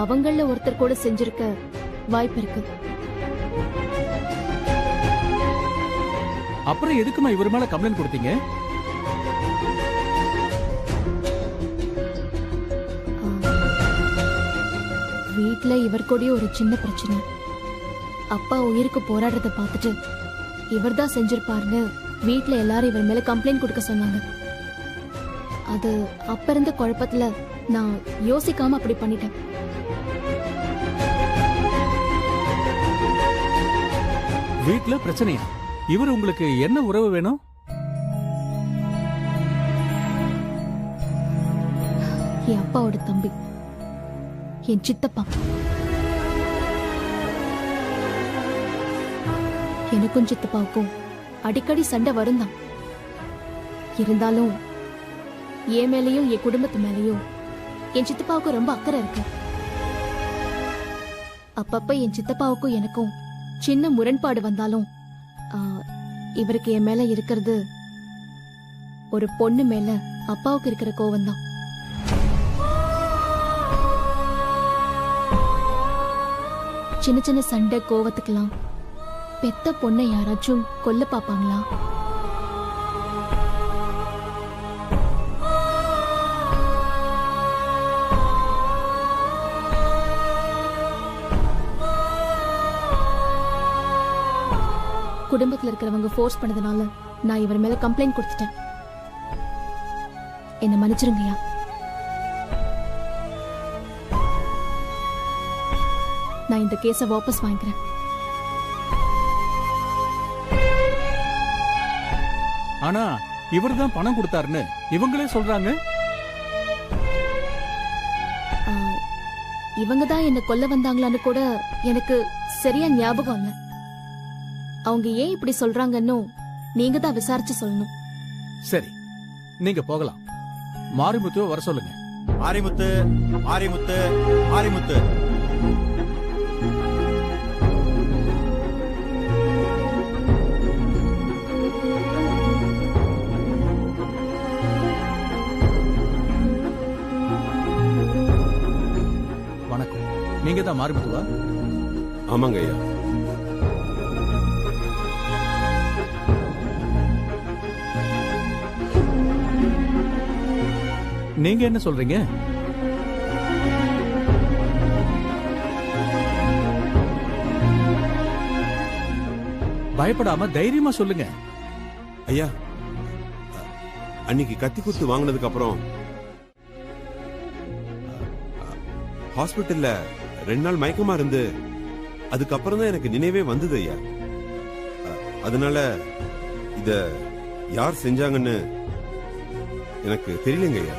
அவங்கள ஒருத்தர் கூட செஞ்சிருக்க வாய்ப்பு இருக்கு. அப்புறம் எதுக்குமா இவர் மேல கம்ப்ளைண்ட் கொடுத்தீங்க? வீட்ல இவர் கூட ஒரு சின்ன பிரச்சனை. அப்பா உயிருக்கு போராடுறத பார்த்துட்டு இவர்தான் செஞ்சிருப்பாருன்னு வீட்ல எல்லாரும் இவர் மேல கம்ப்ளைண்ட் கொடுக்க சொன்னாங்க. அது அப்ப இருந்த குழப்பத்துல நான் யோசிக்காம அப்படி பண்ணிட்டேன். வீட்ல பிரச்சனையா? இவர் உங்களுக்கு என்ன உறவு வேணும்? என் அப்பாவோட தம்பி, என் சித்தப்பா. எனக்கும் சித்தப்பாவுக்கும் அடிக்கடி சண்டை வரும் தான். இருந்தாலும் என் மேலேயும் என் குடும்பத்து மேலேயும் என் சித்தப்பாவுக்கும் ரொம்ப அக்கறை இருக்கு. அப்பப்ப என் சித்தப்பாவுக்கும் எனக்கும் சின்ன முரண்பாடு வந்தாலும் இவருக்கு என் மேல இருக்கிறது ஒரு பொண்ணு மேல அப்பாவுக்கு இருக்கிற கோவம் தான். சின்ன சின்ன சண்டை கோவத்துக்கெல்லாம் பெத்த பொண்ணை யாராச்சும் கொல்ல பாப்பாங்களா? குடும்பத்துல இருக்கிறவங்க ஃபோர்ஸ் பண்ணதுனால நான் இவர் மேல கம்ப்ளைண்ட் கொடுத்துட்டேன். என்ன மன்னிச்சிருங்கய்யா. நான் இந்த கேஸை வாபஸ் வாங்கிக்கிறேன். ஆனா இவர் தான் பணம் கொடுத்தாருன்னு இவங்களே சொல்றாங்க. இவங்க தான் என்ன கொல்ல வந்தாங்களான்னு கூட எனக்கு சரியா ஞாபகம் இல்ல. அவங்க ஏன் இப்படி சொல்றாங்கன்னு நீங்க தான் விசாரிச்சு சொல்லணும். சரி, நீங்க போகலாம். மாரிமுத்துவை வர சொல்லுங்க. மாரிமுத்து, மாரிமுத்து, மாரிமுத்து. வணக்கம். நீங்க தான் மாரிமுத்துவா? ஆமாங்க ஐயா. நீங்க என்ன சொல்றீங்க? பயப்படாம தைரியமா சொல்லுங்க. ஐயா, அன்னைக்கு கத்தி குத்து வாங்கினதுக்கு அப்புறம் ஹாஸ்பிட்டல்ல 2 நாள் மயக்கமா இருந்து அதுக்கப்புறம் தான் எனக்கு நினைவே வந்தது ஐயா. அதனால இத யார் செஞ்சாங்கன்னு எனக்கு தெரியலங்க ஐயா.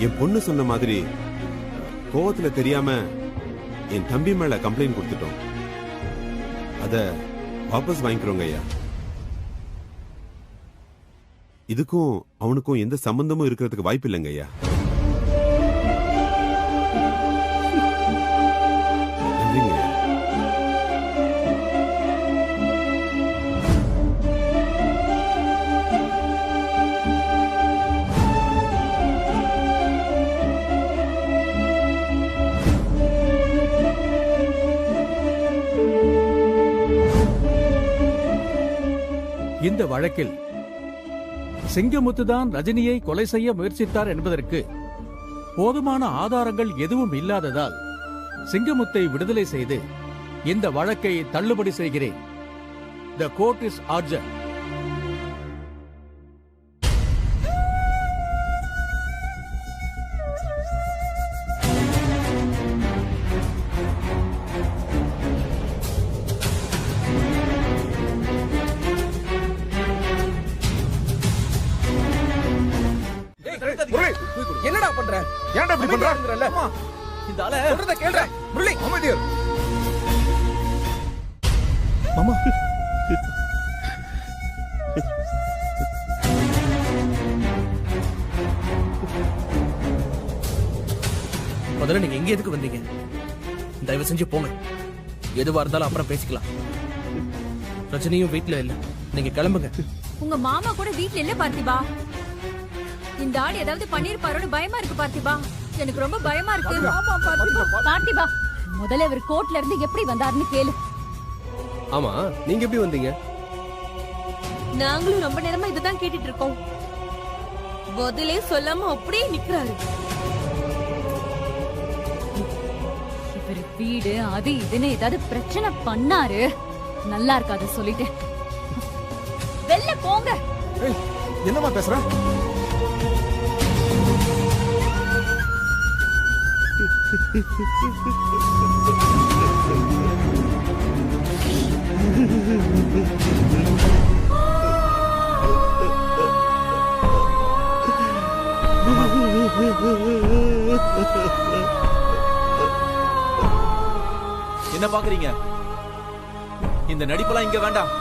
என் பொண்ணு சொன்ன மாதிரி கோவத்துல தெரியாம என் தம்பி மேல கம்ப்ளைண்ட் கொடுத்துட்டோம். அத வாபஸ் வாங்கிக்கிறோங்க ஐயா. இதுக்கும் அவனுக்கும் எந்த சம்பந்தமும் இருக்கிறதுக்கு வாய்ப்பு இல்லைங்க ஐயா. நன்றிங்க ஐயா. இந்த வழக்கில் சிங்கமுத்துதான் ரஜினியை கொலை செய்ய முயற்சித்தார் என்பதற்கு போதுமான ஆதாரங்கள் எதுவும் இல்லாததால் சிங்கமுத்தை விடுதலை செய்து இந்த வழக்கை தள்ளுபடி செய்கிறேன். The court is adjourned. என்னடா பண்ற? ஏன்டா இப்படி பண்ற? இந்த ஆளை சொல்றத கேளுடா. முரளி, அமைதியா இரு. மாமா. முதல்ல நீங்க எங்க எதுக்கு வந்தீங்க? தயவு செஞ்சு போங்க. எதுவா இருந்தாலும் அப்புறம் பேசிக்கலாம். ரஜினியும் வீட்ல இல்ல, நீங்க கிளம்புங்க. உங்க மாமா கூட வீட்ல இல்ல பார்த்திபா. இந்த ஆள் ஏதாவது பண்ணிருப்பாரோட பயமா இருக்கு பார்த்திபா. எனக்கு ரொம்ப பயமா இருக்கு. ஆமா பார்த்திபா, முதல்ல இவர் கோர்ட்ல இருந்து எப்படி வந்தாருன்னு கேளு. ஆமா, நீங்க எப்படி வந்தீங்க? நாங்களும் ரொம்ப நேரமா இதுதான் கேட்டுட்டு இருக்கோம். பதிலே சொல்லாம அப்படியே நிக்கிறாரு. இவர் வீடு அது இதுன்னு ஏதாவது பிரச்சனை பண்ணாரு நல்லா இருக்காது சொல்லிட்டேன். வெளில போங்க. என்னமா பேசுற? என்ன பாக்குறீங்க? இந்த நடிப்பெல்லாம் இங்க வேண்டாம்.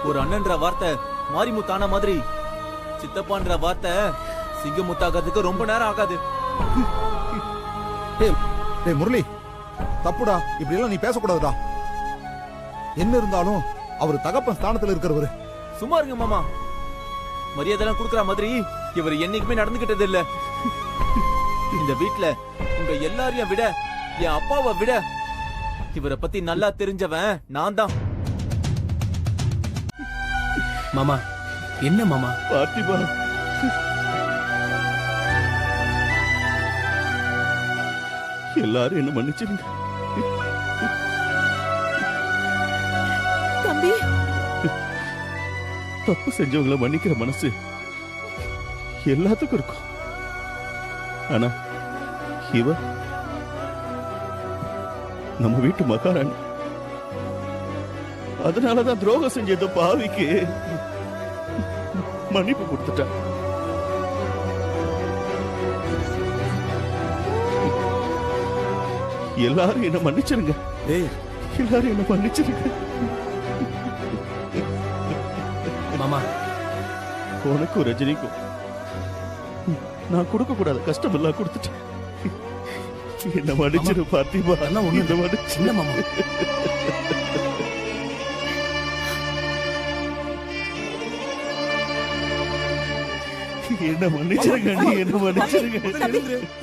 ஒரு அண்ணன்ற வார்த்தை மாரிமுத்தான மாதிரி சித்தப்பான்ற வார்த்தை சிங்கமுத்தாகிறதுக்கு ரொம்ப நேரம் ஆகாது. டேய் முரளி, தப்புடா, இப்படி எல்லாம் நீ பேசக்கூடாதுடா. என்ன இருந்தாலும் அவர் தகப்பன் ஸ்தானத்துல இருக்கிறவரு. சும்மா இருங்க மாமா. மரியாதைலாம் கொடுக்கற மாதிரி இவர் என்னைக்குமே நடந்துகிட்டது இல்ல. இந்த வீட்ல உங்க எல்லாரையும் விட என் அப்பாவை விட இவரை பத்தி நல்லா தெரிஞ்சவன் நான் தான். மாமா, என்ன மாமா? பார்த்திபா, எல்லாரும் என்ன மன்னிச்சிருங்க. தம்பி, தப்பு செஞ்சவங்களை மன்னிக்கிற மனசு எல்லாத்துக்கும் இருக்கும். ஆனா இவ நம்ம வீட்டு மகாராணி. அதனாலதான் துரோகம் செஞ்ச பாவிக்கு மன்னிப்பு கொடுத்துட்டா. எல்லாரும் என்ன மன்னிச்சிருங்க. எல்லாரும் என்ன மன்னிச்சிருங்க. மாமா, உனக்கும் ரஜினிக்கும் நான் கொடுக்க கூடாத கஷ்டம் எல்லாம் கொடுத்துட்டேன். என்ன மன்னிச்சிரு பார்த்திபா. அதெல்லாம் ஒண்ணும் என்ன மன்னிச்சு. இல்ல மாமா. என்ன மன்னிச்சிருங்க, நீ என்ன மன்னிச்சிருங்க.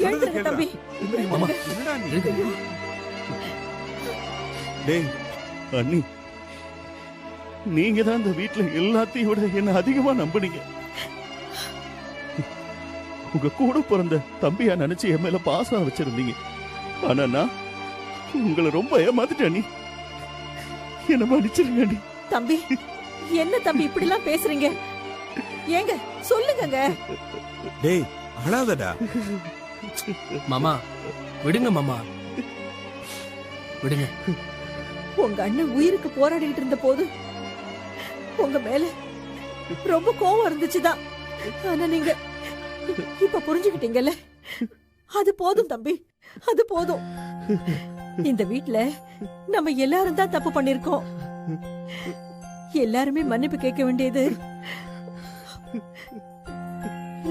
எழுந்துருங்க தம்பி. மாமா, டேய் அண்ணி, நீங்க தான் இந்த வீட்டுல எல்லாத்தையும் விட என்ன அதிகமா நம்புனீங்க. உங்க கூட பிறந்த தம்பியா நினைச்சு என் மேல பாசம் வச்சிருந்தீங்க. ஆனா நான் உங்களை ரொம்ப ஏமாத்திட்டேன். நீ என்ன மன்னிச்சிருங்க. நீ தம்பி, என்ன தம்பி இப்படி எல்லாம் பேசுறீங்க? ஏங்க சொல்லுங்க. டேய் அழாதடா. மாமா விடுங்க மாமா, விடுங்க. உங்க அண்ணன் உயிருக்கு போராடிட்டு இருந்த போது உங்க மேல ரொம்ப கோவம் இருந்துச்சுதான். ஆனா நீங்க இப்ப புரிஞ்சுக்கிட்டீங்கல்ல. அது போதும் தம்பி, அது போதும். இந்த வீட்ல நம்ம எல்லாரும் தான் தப்பு பண்ணிருக்கோம். எல்லாருமே மன்னிப்பு கேட்க வேண்டியது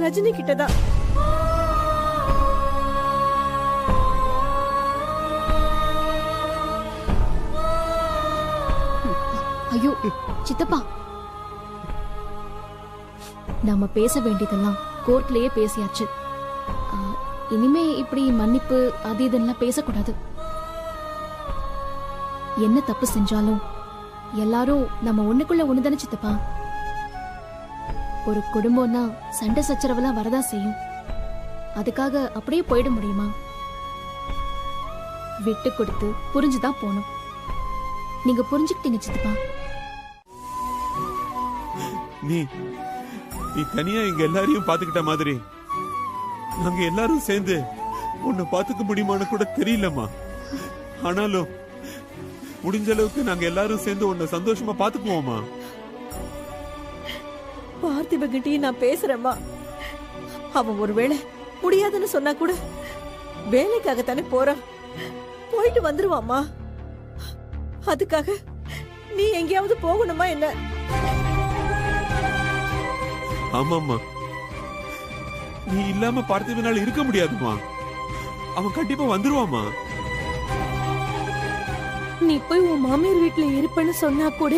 ரஜினி கிட்டதான். ஐயோ சித்தப்பா, நாம பேச வேண்டியதெல்லாம் கோர்ட்லயே பேசியாச்சு. இனிமே இப்படி மன்னிப்பு அது இதெல்லாம் பேசக்கூடாது. என்ன தப்பு செஞ்சாலும் எல்லாரும் நம்ம ஒண்ணுக்குள்ள ஒண்ணுதானே சித்தப்பா. ஒரு குடும்பம்னா சண்டை சச்சரவெல்லாம் வரதான் செய்யும். அதுக்காக அப்படியே போயிட முடியுமா? விட்டு கொடுத்து புரிஞ்சுதான் போகணும். நீங்க புரிஞ்சுக்கிட்டீங்க சித்தப்பா. நீ தனியா எங்க எல்லாரையும் பாத்துக்கிட்ட மாதிரி நாங்க எல்லாரும் சேர்ந்து உன்னை பாத்துக்க முடியுமான்னு கூட தெரியலம்மா. ஆனாலும் முடிஞ்ச அளவுக்கு நாங்க எல்லாரும் சேர்ந்து உன்னை சந்தோஷமா பாத்துக்குவோமா. பார்த்திப கிட்டயும் நான் பேசுறேம்மா. அவன் ஒருவேளை முடியாதுன்னு சொன்னா கூட வேலைக்காகத்தானே போறான். போயிட்டு வந்துருவாமா. அதுக்காக நீ எங்கேயாவது போகணுமா என்ன? ஆமாம்மா, நீ இல்லாம பார்த்திபனால இருக்க முடியாதுமா. அவன் கண்டிப்பா வந்துருவாமா. நீ போய் உன் மாமியார் வீட்டுல இருப்பேன்னு சொன்னா கூட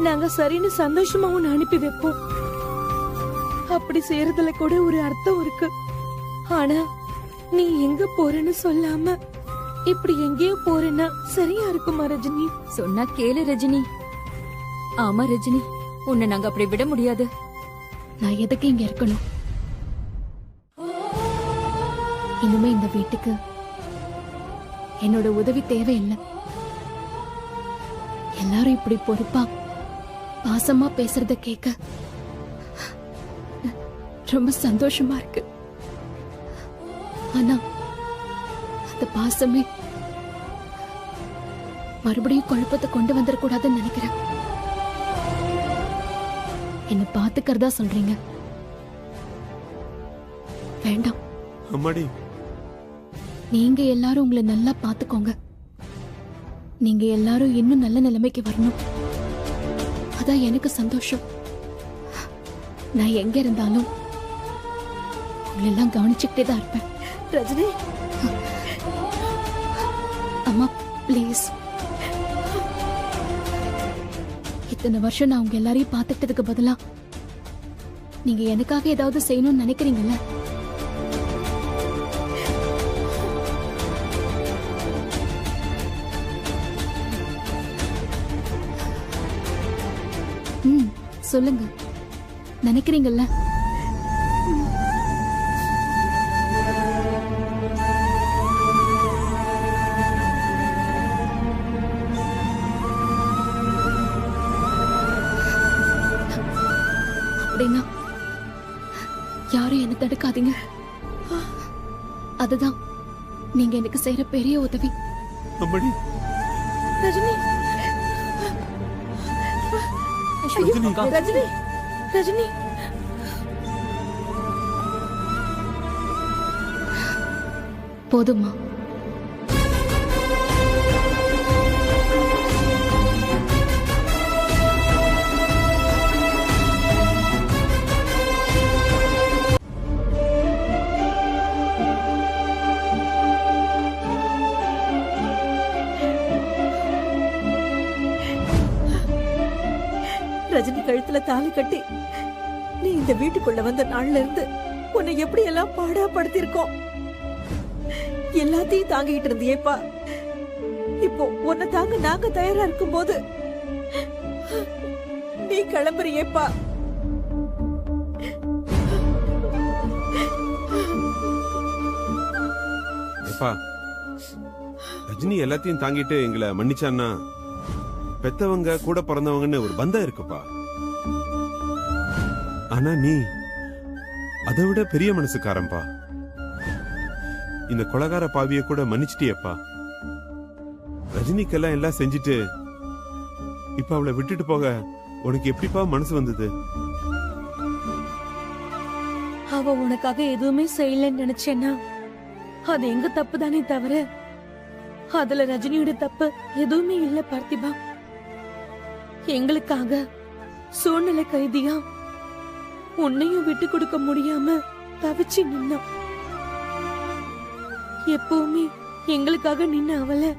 நாங்க சரின்னு சந்தோஷமா உன்னை அனுப்பி வைப்போம். அப்படி செய்யறதுல கூட ஒரு அர்த்தம் இருக்கு. ஆனா நீ எங்க போறேன்னு சொல்லாம இப்படி எங்கேயோ போறேன்னா சரியா இருக்குமா ரஜினி? சொன்னா கேளு ரஜினி. ஆமா ரஜினி, உன்னை நாங்க அப்படி விட முடியாது. நான் எதுக்கு இங்க இருக்கணும்? இனிமே இந்த வீட்டுக்கு என்னோட உதவி தேவையில்லை. எல்லாரும் இப்படி பொறுப்பா பாசமா பேசுறத கேட்க ரொம்ப சந்தோஷமா இருக்கு. ஆனா அந்த பாசமே மறுபடியும் குழப்பத்தை கொண்டு வந்துடக்கூடாதுன்னு நினைக்கிறேன். என்ன பாத்துக்கிறதா சொல்றீங்க? வேண்டாம் அம்மாடி. நீங்க எல்லாரும் உங்களை நல்லா பாத்துக்கோங்க. நீங்க எல்லாரும் இன்னும் நல்ல நிலைமைக்கு வரணும். அதான் எனக்கு சந்தோஷம். நான் எங்க இருந்தாலும் உங்களை எல்லாம் கவனிச்சுக்கிட்டே தான் இருப்பேன். ரஜினி, அம்மா ப்ளீஸ். இத்தனை வருஷம் நான் உங்க எல்லாரையும் பார்த்துட்டதுக்கு பதிலா நீங்க எனக்காக ஏதாவது செய்யணும்னு நினைக்கிறீங்கல்ல? சொல்லுங்க, நினைக்கிறீங்கல்ல? அப்படின்னா யாரும் என்ன தடுக்காதீங்க. அதுதான் நீங்க எனக்கு செய்யற பெரிய உதவி. அம்மாடி. ரஜினி, ரஜினி, ரஜினி, ரஜினி. போதுமா? ரஜினி கழுத்துல தாலி கட்டி நீ இந்த வீட்டுக்குள்ள வந்த நாள்ல இருந்து உன்னை எப்படி எல்லாம் பாடாப்படுத்திருக்கோம். எல்லாத்தையும் தாங்கிட்டு இருந்தியேப்பா. இப்போ உன்னை தாங்க நாங்க தயாரா இருக்கும் போது நீ கிளம்புறியேப்பா. எப்பா, ரஜினி எல்லாத்தையும் தாங்கிட்டு எங்களை மன்னிச்சான்னா பெத்தவங்க கூட பிறந்தவங்கன்னு ஒரு பந்தம் இருக்குப்பா. ஆனா நீ அதை விட பெரிய மனசுக்காரன்பா. இந்த கொலகார பாவிய கூட மன்னிச்சிட்டியப்பா. ரஜினிக்கெல்லாம் எல்லாம் செஞ்சுட்டு இப்ப அவளை விட்டுட்டு போக உனக்கு எப்படிப்பா மனசு வந்தது? அவ உனக்காக எதுவுமே செய்யலன்னு நினைச்சேன்னா அது எங்க தப்பு தானே தவிர அதுல ரஜினியோட தப்பு எதுவுமே இல்ல பார்த்திபா. எங்களுக்காக சூழ்நிலை கைதியா உன்னையும் விட்டு கொடுக்க முடியாம தவிச்சு நின்னோம். எப்பவுமே எங்களுக்காக நின்ன அவளை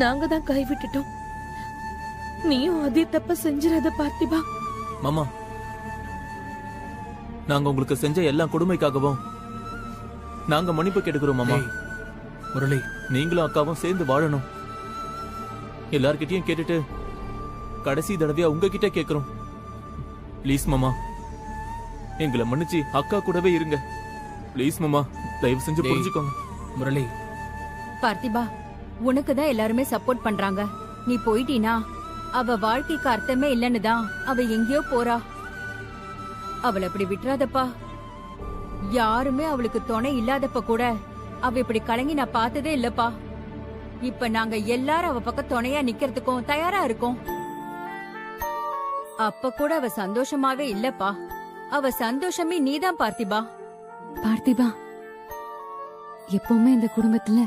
நாங்க தான் கைவிட்டுட்டோம். நீயும் அதே தப்ப செஞ்சிடாத பார்த்திபா. மாமா, நாங்க உங்களுக்கு செஞ்ச எல்லா கொடுமைக்காகவும் நாங்க மன்னிப்பு கேட்டுக்கிறோம் மாமா. ஏய், முரளி, நீங்களும் அக்காவும் சேர்ந்து வாழணும். எல்லார்கிட்டயும் கேட்டுட்டு கடைசி தடவையா உங்ககிட்ட கேக்குறோம். ப்ளீஸ் மாமா, எங்களை மன்னிச்சு அக்கா கூடவே இருங்க. ப்ளீஸ் மாமா, தயவு செஞ்சு டேய். புரிஞ்சுக்கோங்க. முரளி, பார்த்திபா, உனக்கு தான் எல்லாருமே சப்போர்ட் பண்றாங்க. நீ போயிட்டீனா அவ வாழ்க்கைக்கு அர்த்தமே இல்லன்னு தான் அவ எங்கேயோ போறா. அவளை அப்படி விட்டுறாதப்பா. யாருமே அவளுக்கு துணை இல்லாதப்ப கூட அவ இப்படி கலங்கி நான் பார்த்ததே இல்லப்பா. இப்ப நாங்க எல்லாரும் அவ பக்கம் துணையா நிக்கிறதுக்கும் தயாரா இருக்கோம். அப்ப கூட அவ சந்தோஷமாவே இல்லப்பா. அவ சந்தோஷமே நீதான் பார்த்திபா. பார்த்திபா, எப்பவுமே இந்த குடும்பத்துல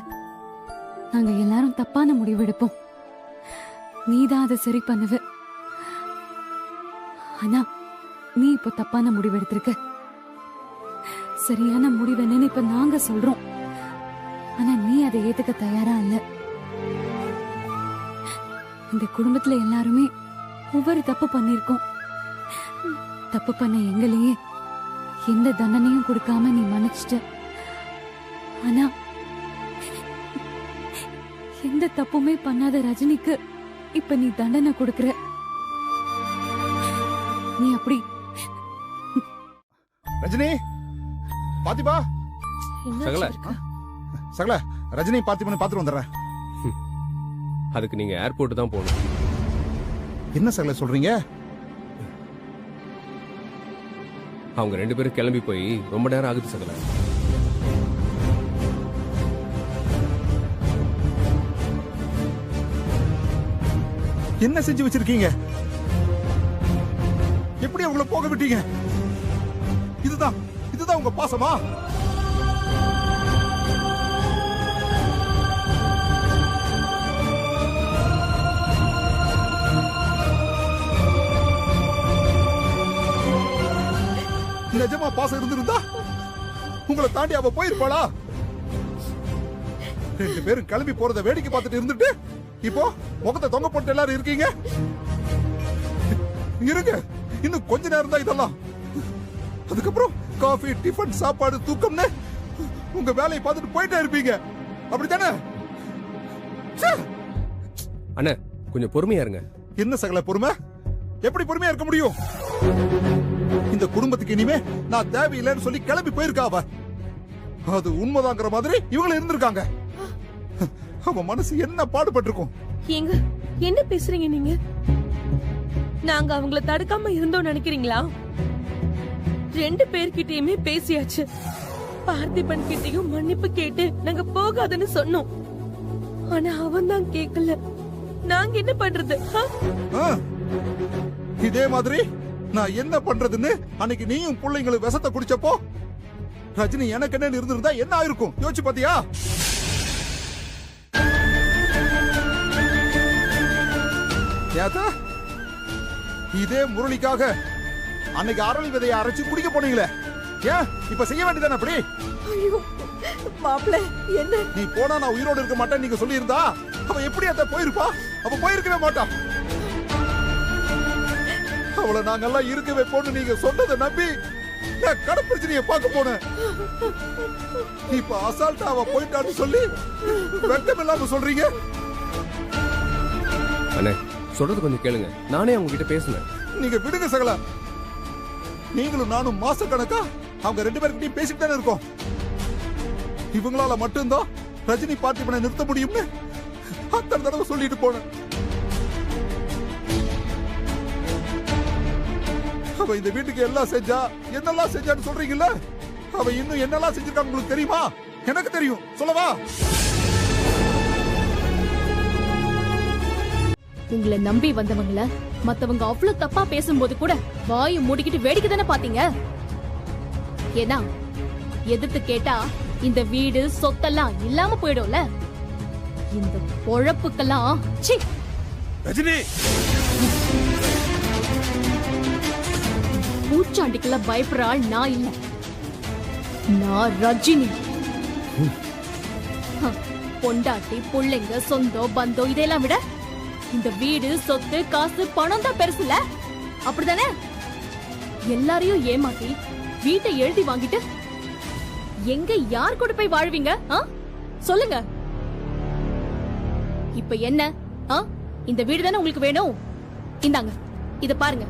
நாங்க எல்லாரும் தப்பான முடிவு எடுப்போம். நீதான் அதை சரி பண்ணுவ. ஆனா நீ இப்போ தப்பான முடிவு எடுத்திருக்க. சரியான முடிவு என்னன்னு இப்ப நாங்க சொல்றோம். ஆனா நீ அதை ஏத்துக்க தயாரா இல்ல. இந்த குடும்பத்துல எல்லாருமே ஒவ்வொரு தப்பு பண்ணிருக்கோம். தப்பு பண்ண எங்களையே எந்த தண்டனையும் கொடுக்காம நீ மன்னிச்சிட்ட. ஆனா எந்த தப்புமே பண்ணாத ரஜினிக்கு இப்ப நீ தண்டனை கொடுக்கற. நீ அப்படி ரஜினி, பாத்திபா, சகல சகல, ரஜினி பார்த்திபனை பார்த்துட்டு வந்துடுறேன். அதுக்கு நீங்க ஏர்போர்ட் தான் போகணும். என்ன சகல சொல்றீங்க? அவங்க 2 பேரும் கிளம்பி போய் ரொம்ப நேரம் ஆகுது சகல. என்ன செஞ்சு வச்சிருக்கீங்க? எப்படி அவங்கள போக விட்டீங்க? இதுதான் உங்க பாசமா? நிஜமா பாசம் இருந்திருந்தா உங்களை தாண்டி அவ போயிருப்பாளா? 2 பேரும் கிளம்பி போறத வேடிக்கை பார்த்துட்டு இருந்துட்டு இப்போ முகத்தை தொங்க போட்டு எல்லாரும் இருக்கீங்க. இருங்க, இன்னும் கொஞ்ச நேரம் தான் இதெல்லாம். அதுக்கப்புறம் காஃபி, டிஃபன், சாப்பாடு, தூக்கம்னு உங்க வேலையை பார்த்துட்டு போயிட்டே இருப்பீங்க. அப்படித்தானே? அண்ணா கொஞ்சம் பொறுமையா இருங்க. என்ன சகல பொறுமை? எப்படி பொறுமையா இருக்க முடியும்? இந்த குடும்பத்துக்கு இனிமே நான் தேவையில்லைன்னு சொல்லி கிளம்பி போயிருக்கா அவ. அது உண்மைதாங்கிற மாதிரி இவங்க இருந்திருக்காங்க. அவ மனசு என்ன பாடுபட்டிருக்கும். ஏங்க என்ன பேசுறீங்க நீங்க? நாங்க அவங்கள தடுக்காம இருந்தோம் நினைக்கிறீங்களா? 2 பேர்கிட்டயுமே பேசியாச்சு. பார்த்திபன் கிட்டயும் மன்னிப்பு கேட்டு நாங்க போகாதுன்னு சொன்னோம். ஆனா அவன் தான் கேட்கல. நாங்க என்ன பண்றது? இதே மாதிரி நான் என்ன பண்றதுன்னு அன்னைக்கு நீயும் பிள்ளைங்களுக்கு விஷத்தை குடிச்சப்போ ரஜினி எனக்கு என்ன இருந்திருந்தா என்ன ஆயிருக்கும் யோசிச்சு பாத்தியா? இதே முரளிக்காக அன்னைக்கு அரளி விதையை அரைச்சு குடிக்க போனீங்களே, ஏன் இப்ப செய்ய வேண்டியதானே? அப்படி மாப்பிள்ள என்ன நீ போனா நான் உயிரோடு இருக்க மாட்டேன் நீங்க சொல்லி இருந்தா அவ எப்படி அத போயிருப்பா? அவ போயிருக்கவே மாட்டா. அவளை நாங்கெல்லாம் இருக்கவே போன்னு நீங்க சொன்னதை நம்பி நான் கடை பிரச்சனையை பார்க்க போனேன். இப்ப அசால்ட்டா அவ போயிட்டான்னு சொல்லி வெட்கம் இல்லாம சொல்றீங்க. அண்ணே சொல்றது கொஞ்சம் கேளுங்க. நானே அவங்க கிட்ட பேசுனேன். நீங்க விடுங்க சகல. நீங்களும் நானும் மாச கணக்கா அவங்க 2 பேர்கிட்டயும் பேசிட்டு தானே இருக்கோம். இவங்களால மட்டும்தான் ரஜினி பார்த்திபனை நிறுத்த முடியும்னு அத்தனை தடவை சொல்லிட்டு போனேன். அவ இந்த வீட்டுக்கு எல்லாம் செஞ்சா, என்னெல்லாம் செஞ்சான்னு சொல்றீங்கல்ல, அவ இன்னும் என்னெல்லாம் செஞ்சிருக்கான்னு உங்களுக்கு தெரியுமா? எனக்கு தெரியும், சொல்லவா? உங்களை நம்பி வந்தவங்கள மத்தவங்க அவ்வளவு தப்பா பேசும்போது கூட வாயை மூடிக்கிட்டு வேடிக்கை தானே பாத்தீங்க. ஏன்னா எதிர்த்து கேட்டா இந்த வீடு சொத்தெல்லாம் இல்லாம போயிடும்ல. இந்த பொழப்புக்கெல்லாம் சி. ரஜினி, பூச்சாண்டிக்கெல்லாம் பயப்படுற ஆள் நான் இல்ல, நான் ரஜினி. பொண்டாட்டி, புள்ளைங்க, சொந்தம், பந்தம் இதெல்லாம் விட இந்த வீடு, சொத்து, காசு, பணம் தான் பெருசுல. அப்படிதானே? எல்லாரையும் ஏமாத்தி வீட்டை எழுதி வாங்கிட்டு எங்க யார் கூட போய் வாழ்வீங்க? சொல்லுங்க. இப்ப என்ன? இந்த வீடு தானே உங்களுக்கு வேணும்? இந்தாங்க, இத பாருங்க.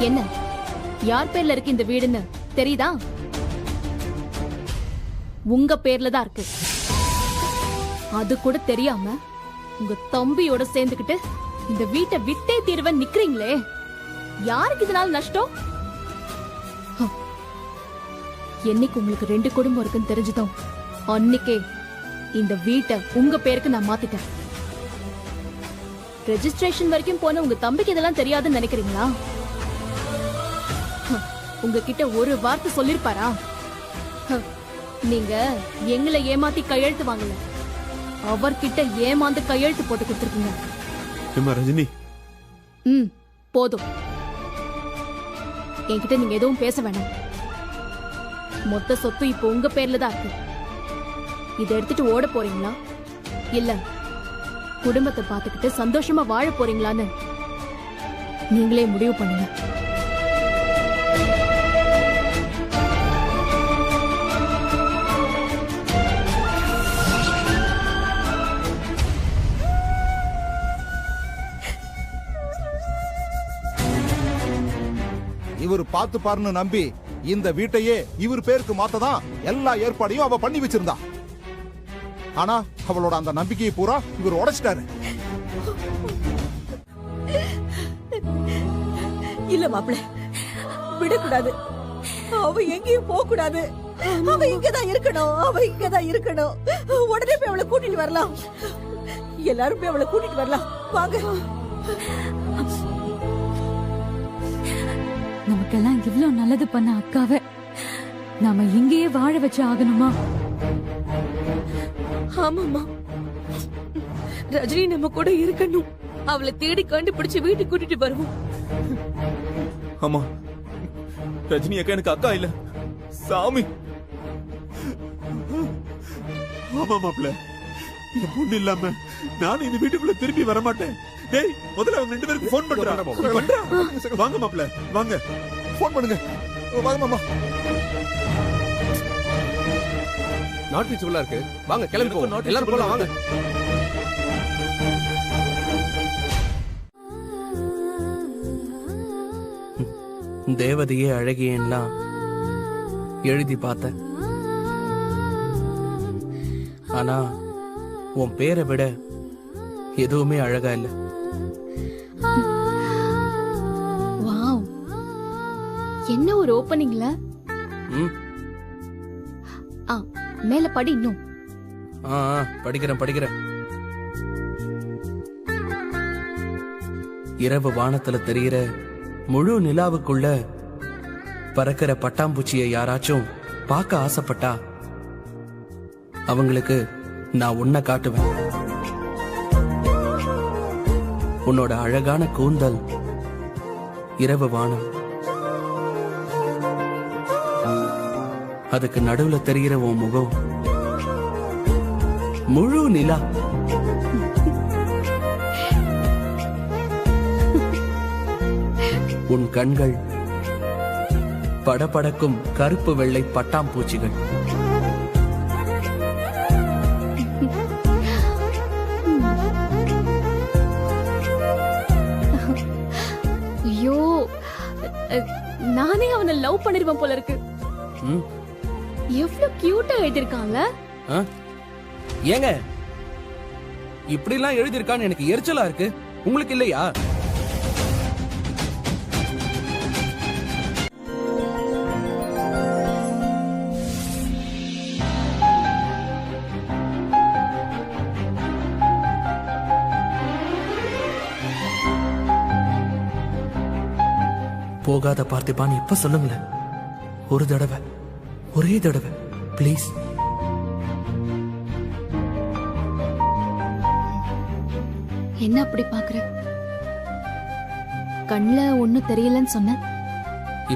என்ன, யார் பேர்ல இருக்கு இந்த வீடுன்னு தெரியுதா? உங்க பேர்ல தான் இருக்கு. அது கூட தெரியாம உங்க தம்பியோட சேர்ந்துக்கிட்டு இந்த வீட்டை விட்டே தீர்வ நிக்கிறீங்களே, யாருக்கு இதனால நஷ்டம்? என்னைக்கு உங்களுக்கு 2 குடும்பம் இருக்குன்னு தெரிஞ்சதும் அன்னைக்கே இந்த வீட்டை உங்க பேருக்கு நான் மாத்திட்டேன். ரெஜிஸ்ட்ரேஷன் வரைக்கும் போன உங்க தம்பிக்கு இதெல்லாம் தெரியாதுன்னு நினைக்கிறீங்களா? உங்ககிட்ட ஒரு வார்த்தை சொல்லிருப்பாரா? நீங்க எங்களை ஏமாத்தி கையெழுத்து வாங்கல, அவர்கிட்ட ஏமாந்து கையெழுத்து போட்டு கொடுத்துருக்கீங்க. ரஜினி, போதும். என்கிட்ட நீங்க எதுவும் பேச வேணாம். மொத்த சொத்து இப்ப உங்க பேர்ல தான் இருக்கு. இதை எடுத்துட்டு ஓட போறீங்களா, இல்ல குடும்பத்தை பார்த்துக்கிட்டு சந்தோஷமா வாழ போறீங்களான்னு நீங்களே முடிவு பண்ணுங்க. இவர் பார்த்து பாருன்னு நம்பி இந்த வீட்டையே இவர் பேருக்கு மாத்ததான் எல்லா ஏற்பாடையும் அவ பண்ணி வச்சிருந்தா. ஆனா அவளோட அந்த நம்பிக்கையை பூரா இவர் உடைச்சிட்டாரு. இல்ல மாப்பிள, விடக்கூடாது. அவ எங்கேயும் போக கூடாது. அவ இங்கதான் இருக்கணும். அவ இங்கதான் இருக்கணும். உடனே போய் அவளை கூட்டிட்டு வரலாம். எல்லாரும் போய் அவளை கூட்டிட்டு வரலாம். வாங்க. நமக்கெல்லாம் இவ்வளவு நல்லது பண்ண அக்காவை நாம இங்கேயே வாழ வச்சு ஆகணுமா? ஆமாமா, ரஜினி நம்ம கூட இருக்கணும். அவளை தேடி கண்டுபிடிச்சு வீட்டுக்கு கூட்டிட்டு வருவோம். ஆமா, ரஜினி அக்கா எனக்கு அக்கா இல்ல, சாமி. ஆமா மாப்பிள்ள, என் பொண்ணு இல்லாம நானும் இந்த வீட்டுக்குள்ள திரும்பி வரமாட்டேன். டேய், முதல்ல அவங்க 2 பேருக்கு போன் பண்றா. வாங்க மாப்பிள்ள, வாங்க, போன் பண்ணுங்க. வாங்க மாமா. நாட் ரீச்சபிளா இருக்கு. வாங்க கிளம்பி போவோம். எல்லாரும் போலாம் வாங்க. தேவதையே அழகியெல்லாம் எழுதி பார்த்தேன். ஆனா உன் பேரை விட எதுவுமே அழகா இல்ல. வாவ், என்ன ஒரு ஓபனிங்ல. மேல படி இன்னும். படிக்கிறேன். இரவு வானத்துல தெரிகிற முழு நிலாவுக்குள்ள பறக்கிற பட்டாம்பூச்சியை யாராச்சும் பார்க்க ஆசைப்பட்டா அவங்களுக்கு நான் உன்னை காட்டுவேன். உன்னோட அழகான கூந்தல் இரவு வானம், அதுக்கு நடுவுல தெரிகிற உன் முகம் முழு நிலா. உன் கண்கள் படபடக்கும் கருப்பு வெள்ளை பட்டாம்பூச்சிகள். ஐயோ, நானே அவனை லவ் பண்ணிருவேன் போல இருக்கு. எவ்வளவு கியூட்டா எழுதிருக்காங்க. ஏங்க இப்படி எல்லாம் எழுதிருக்கான்னு எனக்கு எரிச்சலா இருக்கு. உங்களுக்கு இல்லையா? போகாத பார்த்திபான் இப்ப சொல்லுங்களேன். ஒரு தடவை, ஒரே தடவை பிளீஸ். என்ன அப்படி பாக்குற? கண்ணுல ஒண்ணும் தெரியலன்னு சொன்ன.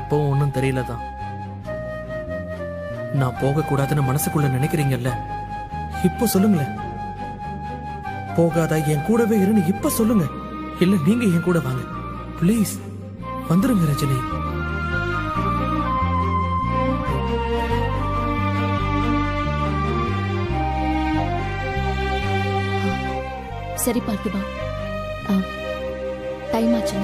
இப்போ ஒன்னும் தெரியலதான். நான் போக கூடாதுன்னு மனசுக்குள்ள நினைக்கிறீங்கல்ல, இப்போ சொல்லுங்களேன். போகாத, என் கூடவே இருன்னு இப்ப சொல்லுங்க. இல்ல நீங்க என் கூட வாங்க பிளீஸ். வந்துருங்க ரஜினி. சரி பார்த்திபா, டைம் ஆச்சு.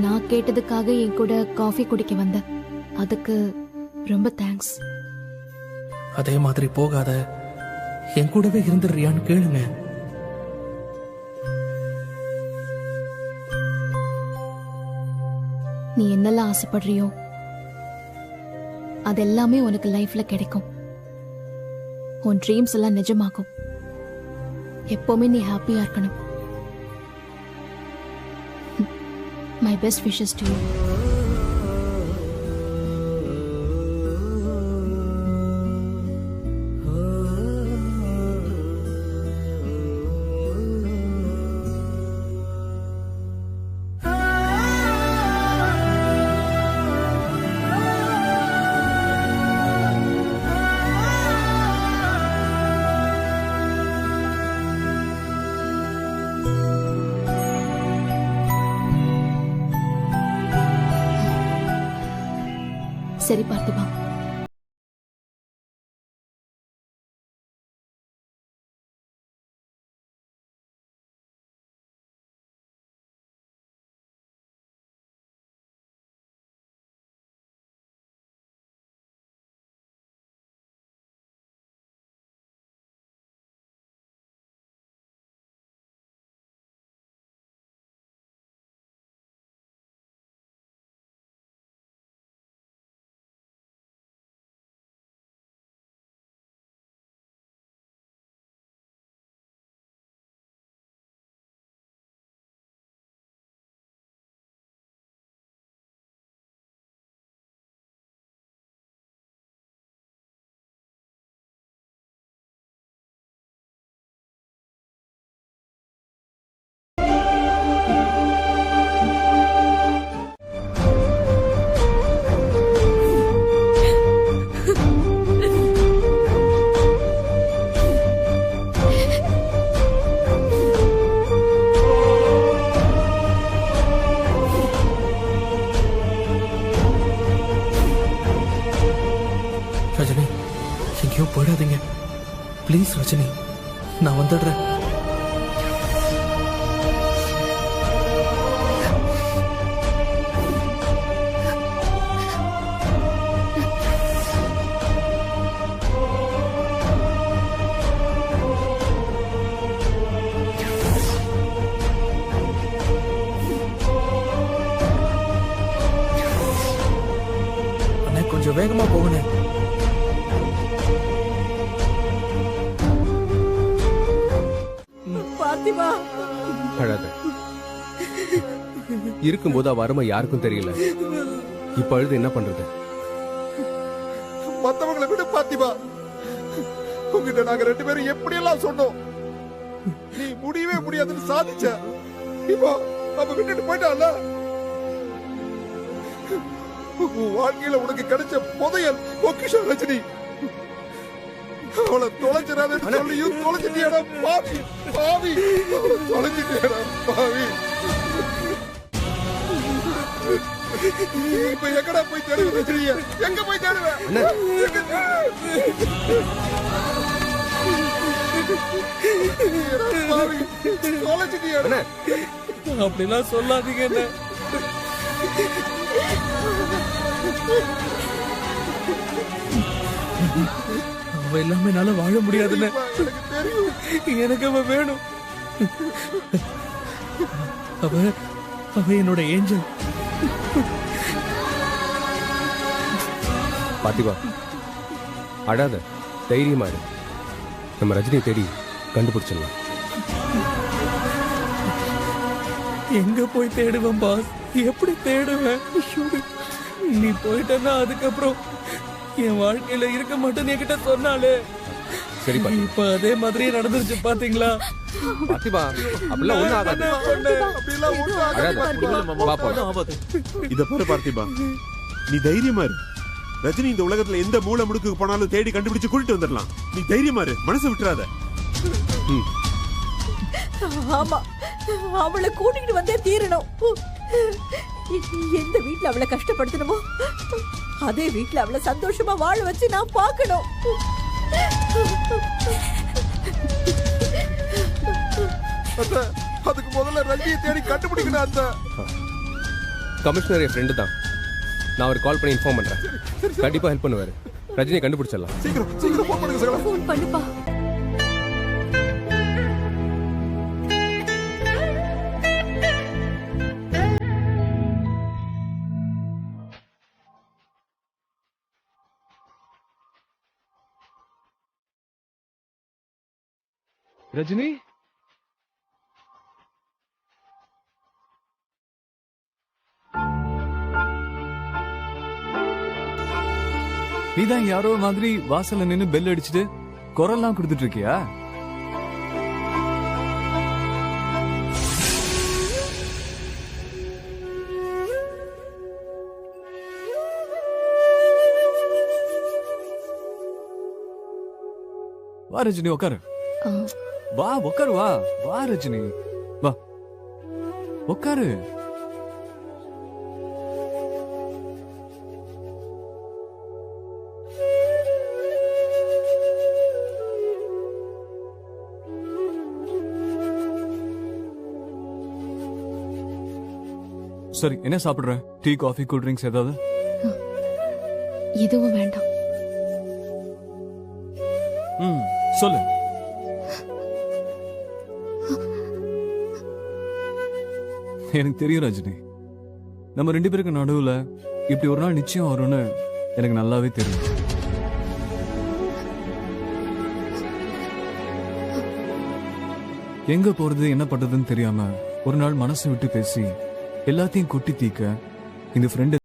நான் கேட்டதுக்காக என் கூட காஃபி குடிக்க வந்த, அதுக்கு ரொம்ப தேங்க்ஸ். அதே மாதிரி போகாத, என் கூடவே இருந்துடுறியான்னு கேளுங்க. நீ என்னெல்லாம் ஆசைப்படுறியோ அதெல்லாமே உனக்கு லைஃப்ல கிடைக்கும். உன் ட்ரீம்ஸ் எல்லாம் நிஜமாகும். எப்பவுமே நீ ஹாப்பியா இருக்கணும். My best wishes to you. சரி பார்த்திபா, ரஜினி, எங்கேயோ போயிடாதீங்க ப்ளீஸ். ரஜினி, நான் வந்துடுறேன். அண்ணா, கொஞ்சம் வேகமா போகணும். பார்த்திபா, அழாத. இருக்கும்போது அவ அருமை யாருக்கும் தெரியல. இப்ப அழுது என்ன பண்றது? மத்தவங்களை விட பார்த்திபா, உங்ககிட்ட நாங்க 2 பேரும் எப்படி எல்லாம் சொன்னோம். நீ முடியவே முடியாதுன்னு சாதிச்ச. இப்போ அவ விட்டுட்டு போயிட்டால. உன் வாழ்க்கையில உனக்கு கிடைச்ச புதையல் பொக்கிஷம் ரஜினி. அவளை தொலைச்சிடாதன்னு சொல்லியும் தொலைச்சிட்டியடா பாவி, பாவி, தொலைச்சிட்டியடா பாவி. இப்ப எங்கடா போய் தேடுவ ரஜினிய? எங்க போய் தேடுவ? பாவி, தொலைச்சிட்டியடா. அப்படிலாம் சொல்லாதீங்க என்ன. அவ இல்லாம என்னால வாழ முடியாதுன்னு எனக்கு அவ வேணும். அவ என்னோட ஏஞ்சல். பார்த்திபா, அழாத, தைரியமா இரு. நம்ம ரஜினி தேடி கண்டுபிடிச்சிடலாம். எங்க போய் தேடுவேன் பாஸ்? எப்படி தேடுவேன்? நீ போயிட்டன்னா அதுக்கப்புறம் என் வாழ்க்கையில இருக்க மாட்டேன்னு என்கிட்ட சொன்னாலே. சரி, இப்ப அதே மாதிரி நடந்துருச்சு பாத்தீங்களா? பார்த்திபா, அப்படிலாம் ஒண்ணும் ஆகாது. இத பாரு பார்த்திபா, நீ தைரியமா இரு. ரஜினி இந்த உலகத்துல எந்த மூலை முடுக்கு போனாலும் தேடி கண்டுபிடிச்சு கூட்டிட்டு வந்துடலாம். நீ தைரியமா இரு, மனசை விட்டுறாத. ஆமா, அவளை கூட்டிட்டு வந்தே தீரணும். எந்த வீட்டுல அவளை கஷ்டப்படுத்தணுமோ அதே வீட்டுல அவளை சந்தோஷமா வாழ வச்சு நான் பார்க்கணும். அதுக்கு முதல்ல ரஜினியை தேடி கண்டுபிடிக்கணும். அந்த கமிஷனர் என் ஃப்ரெண்டு தான். நான் ஒரு கால் பண்ணி இன்ஃபார்ம் பண்றேன். கண்டிப்பா ஹெல்ப் பண்ணுவாரு. ரஜினியை கண்டுபிடிச்சிடலாம். சீக்கிரம் சீக்கிரம் ஃபோன் பண்ணுங்க சார். ஃபோன் பண்ணுப்பா. ரஜினி நீதான் யாரோ மாதிரி வாசல்ல நின்னு பெல் அடிச்சுட்டு குரல்லாம் கொடுத்துட்டு இருக்கியா? வா ரஜினி உட்காரு. வா உட்காரு. வா வா ரஜினி வா உட்காரு. சரி என்ன சாப்பிடுற? டீ காஃபி கூல் ட்ரிங்க்ஸ் ஏதாவது? எதுவும் வேண்டாம். சொல்லு. எனக்கு தெரியும் ரஜினி, நம்ம 2 பேருக்கு நடுவுல இப்படி ஒரு நாள் நிச்சயம் வரும்னு எனக்கு நல்லாவே தெரியும். எங்க போறது என்ன பண்றதுன்னு தெரியாம ஒரு நாள் மனசு விட்டு பேசி எல்லாத்தையும் கொட்டி தீக்க இந்த ஃப்ரெண்ட்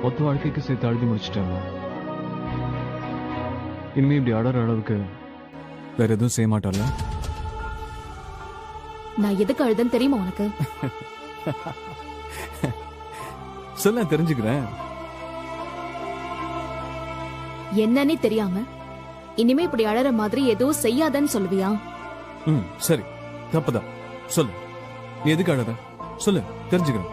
மொத்த வாழ்க்கைக்கு சேர்த்து அழுதி முடிச்சிட்டாங்க. இனிமே இப்படி அடற அளவுக்கு வேற எதுவும் செய்ய மாட்டால? நான் எதுக்கு அழுதுன்னு தெரியுமா உனக்கு? சொல்ல தெரிஞ்சுக்கிறேன். என்னன்னே தெரியாம இனிமே இப்படி அழற மாதிரி எதுவும் செய்யாதன்னு சொல்லுவியா? சரி தப்புதான். சொல்லு, நீ எதுக்கு அழற? சொல்லு, தெரிஞ்சுக்கிறேன்.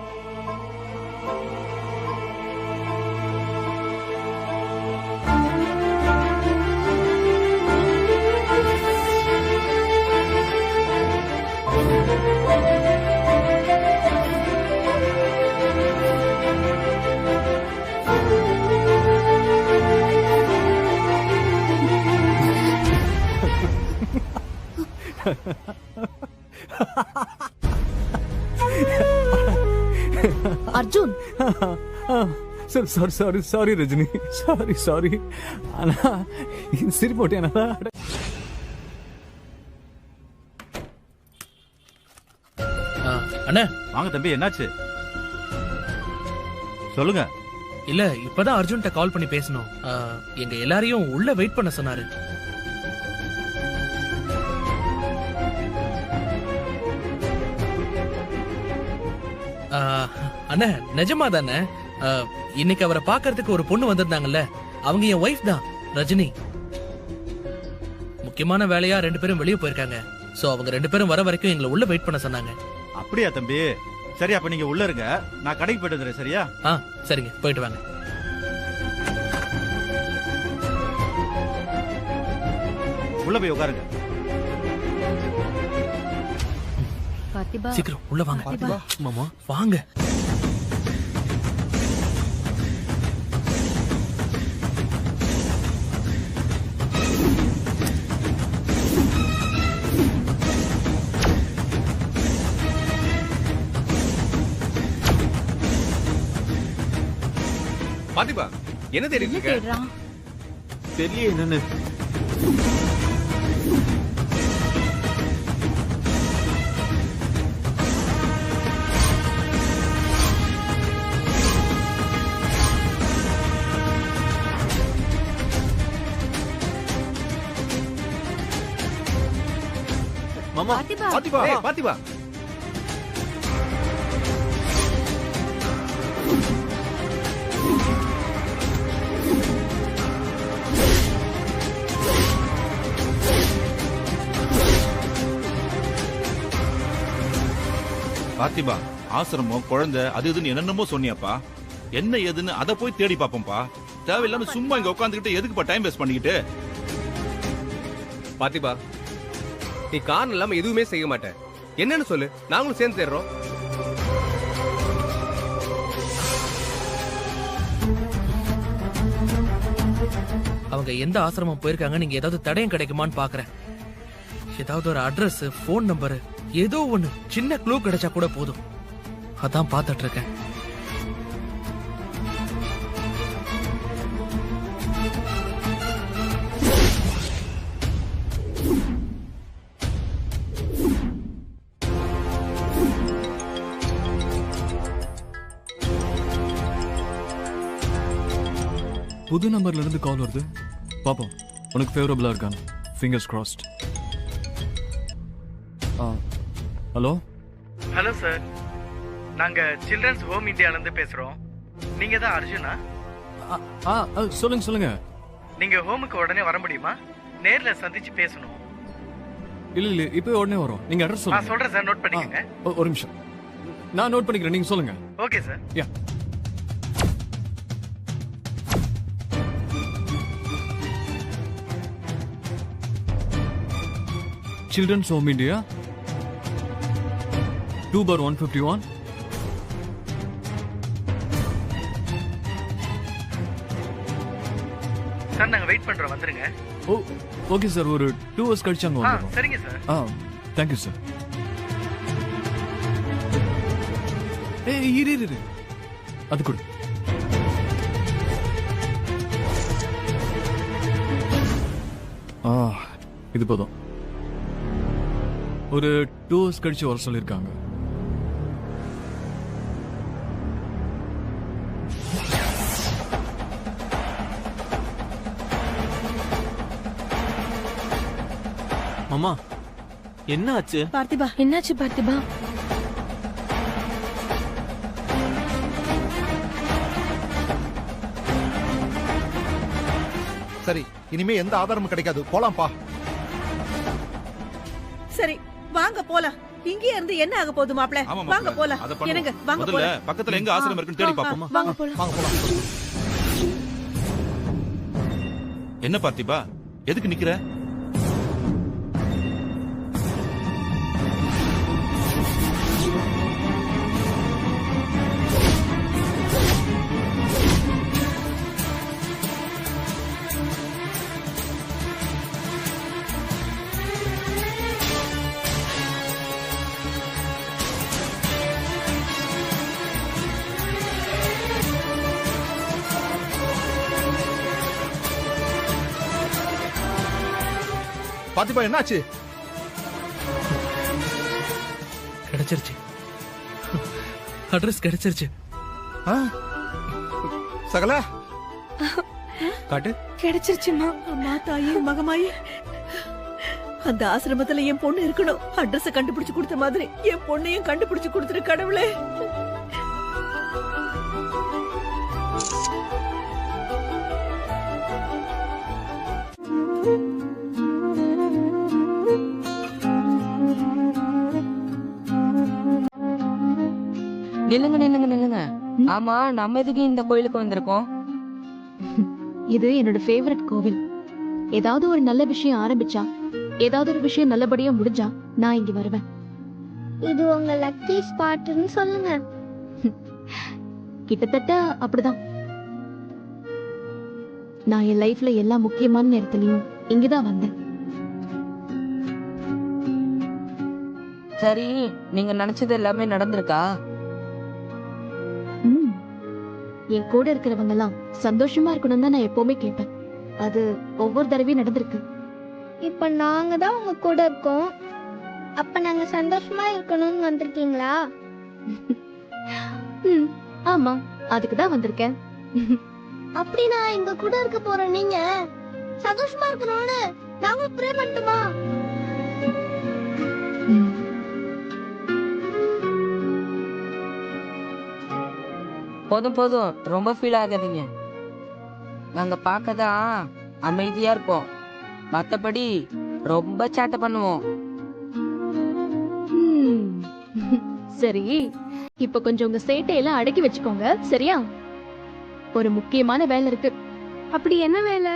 Arjun, sorry Rajini, sorry. ஆனா சிரி போட்டேன். அண்ணா வாங்க தம்பி, என்னாச்சு சொல்லுங்க. இல்ல இப்பதான் அர்ஜுன்ட்ட கால் பண்ணி பேசணும். எங்க எல்லாரையும் உள்ள வெயிட் பண்ண சொன்னாரு. அண்ணா நிஜமா தானே? இன்னைக்கு அவரை பாக்குறதுக்கு ஒரு பொண்ணு வந்திருந்தாங்கல்ல, அவங்க என் ஒய்ஃப் தான், ரஜினி. முக்கியமான வேலையா 2 பேரும் வெளியே போயிருக்காங்க. சோ அவங்க 2 பேரும் வர வரைக்கும் எங்களை உள்ள வெயிட் பண்ண சொன்னாங்க. அப்படியா தம்பி? சரி, அப்ப நீங்க உள்ள இருங்க, நான் கடைக்கு போயிட்டு வந்துடுறேன். சரியா? சரிங்க, போயிட்டு வாங்க. உள்ள போய் உட்காருங்க. சீக்கிரம் உள்ள வாங்க மாமா, வாங்க. பாத்திபா, என்ன தேடிட்டு இருக்க? தெரியல என்னன்னு. பார்த்திபா. பாத்திபா பாத்திபா பாத்திபா, ஆசிரமம் குழந்தை அது இதுன்னு என்னென்னமோ சொன்னியாப்பா. என்ன ஏதுன்னு அதை போய் தேடி பாப்போம்ப்பா. தேவையில்லாம சும்மா இங்க உட்காந்துக்கிட்டு எதுக்குப்பா டைம் வேஸ்ட் பண்ணிக்கிட்டு? பாத்திபா, நீ காரணம் இல்லாம எதுவுமே செய்ய மாட்டேன். என்னன்னு சொல்லு, நாங்களும் சேர்ந்து தேடுறோம். அவங்க எந்த ஆசிரமம் போயிருக்காங்க, நீங்க ஏதாவது தடயம் கிடைக்குமான்னு பாக்குறேன். ஏதாவது ஒரு அட்ரஸ், போன் நம்பர், ஏதோ ஒண்ணு சின்ன க்ளூ கிடைச்சா கூட போதும். அதான் பாத்துட்டு இருக்கேன். புது நம்பர்ல இருந்து கால் வருது. பாப்போம் உனக்கு ஃபேவரபிளா இருக்கான்னு. Fingers crossed. Hello hello sir, நாங்க சில்ட்ரன்ஸ் ஹோம் இந்தியால இருந்து பேசுறோம். நீங்க தான் அர்ஜுனா? சொல்லுங்க சொல்லுங்க. நீங்க ஹோமுக்கு உடனே வர முடியுமா? நேர்ல சந்திச்சு பேசணும். இல்ல இப்போ உடனே வரோம். நீங்க அட்ரஸ் சொல்லுங்க. நான் சொல்றேன் சார், நோட் பண்ணிக்கங்க. ஒரு நிமிஷம், நான் நோட் பண்ணிக்கிறேன், நீங்க சொல்லுங்க. Okay sir. Yeah. Children's Home India, 2/151. Sir நாங்க வெயிட் பண்றோம், வந்துருங்க. ஓகே சார், ஒரு 2 hours கழிச்சு அங்க வந்துடுறோம். சரிங்க சார். Thank you sir. இரு அது கொடு. இது போதும். ஒரு 2 hours கழிச்சு வர சொல்லிருக்காங்க. மாமா, என்ன ஆச்சு? பார்த்திபா, என்னாச்சு பார்த்திபா? சரி, இனிமே எந்த ஆதாரமும் கிடைக்காது. போலாம்ப்பா. சரி வாங்க போலாம். இங்கே இருந்து என்ன ஆக போகுது மாப்ள? வாங்க போலாம். என்னங்க வாங்க முதல்ல போலாம். பக்கத்துல எங்க ஆசிரமம் இருக்குன்னு தேடி பாப்போமா? வாங்க போலாம். என்ன பார்த்திபா, எதுக்கு நிக்கிற? பாத்திபா, என்னாச்சு? கிடைச்சிருச்சு, அட்ரஸ் கிடைச்சிருச்சு. சகல காட்டு. கிடைச்சிருச்சுமா. அம்மா, தாயே, மகமாயே, அந்த ஆசிரமத்துல என் பொண்ணு இருக்கணும். அட்ரஸ் கண்டுபிடிச்சு கொடுத்த மாதிரி என் பொண்ணையும் கண்டுபிடிச்சு கொடுத்துரு கடவுளே. நில்லுங்க. ஆமா, நம்ம எதுக்கு இந்த கோயிலுக்கு வந்திருக்கோம்? இது என்னோட ஃபேவரட் கோவில். ஏதாவது ஒரு நல்ல விஷயம் ஆரம்பிச்சா, ஏதாவது ஒரு விஷயம் நல்லபடியா முடிஞ்சா நான் இங்க வருவேன். இது உங்க லக்கி ஸ்பாட்னு சொல்லுங்க. கிட்டத்தட்ட அப்படிதான். நான் என் லைஃப்ல எல்லா முக்கியமான நேரத்திலையும் இங்கதான் வந்தேன். சரி, நீங்க நினைச்சது எல்லாமே நடந்திருக்கா? என் கூட இருக்கிறவங்க எல்லாம் சந்தோஷமா இருக்கணும் தான் நான் எப்பவுமே கேட்பேன். அது ஒவ்வொரு தடவையும் நடந்திருக்கு. இப்ப நாங்க தான் உங்க கூட இருக்கோம். அப்ப நாங்க சந்தோஷமா இருக்கணும்னு வந்திருக்கீங்களா? ஆமா, அதுக்கு தான் வந்திருக்கேன். அப்படி நான் எங்க கூட இருக்க போறேன். நீங்க சந்தோஷமா இருக்கணும்னு நாங்க ப்ரே பண்ணட்டுமா? போதும் போதும், ரொம்ப ஃபீல் ஆகாதீங்க. நாங்க பார்க்க தான் அமைதியா இருப்போம், மற்றபடி ரொம்ப சேட்டை பண்ணுவோம். சரி, இப்ப கொஞ்சம் உங்க சேட்டையெல்லாம் அடக்கி வச்சுக்கோங்க, சரியா? ஒரு முக்கியமான வேலை இருக்கு. அப்படி என்ன வேலை?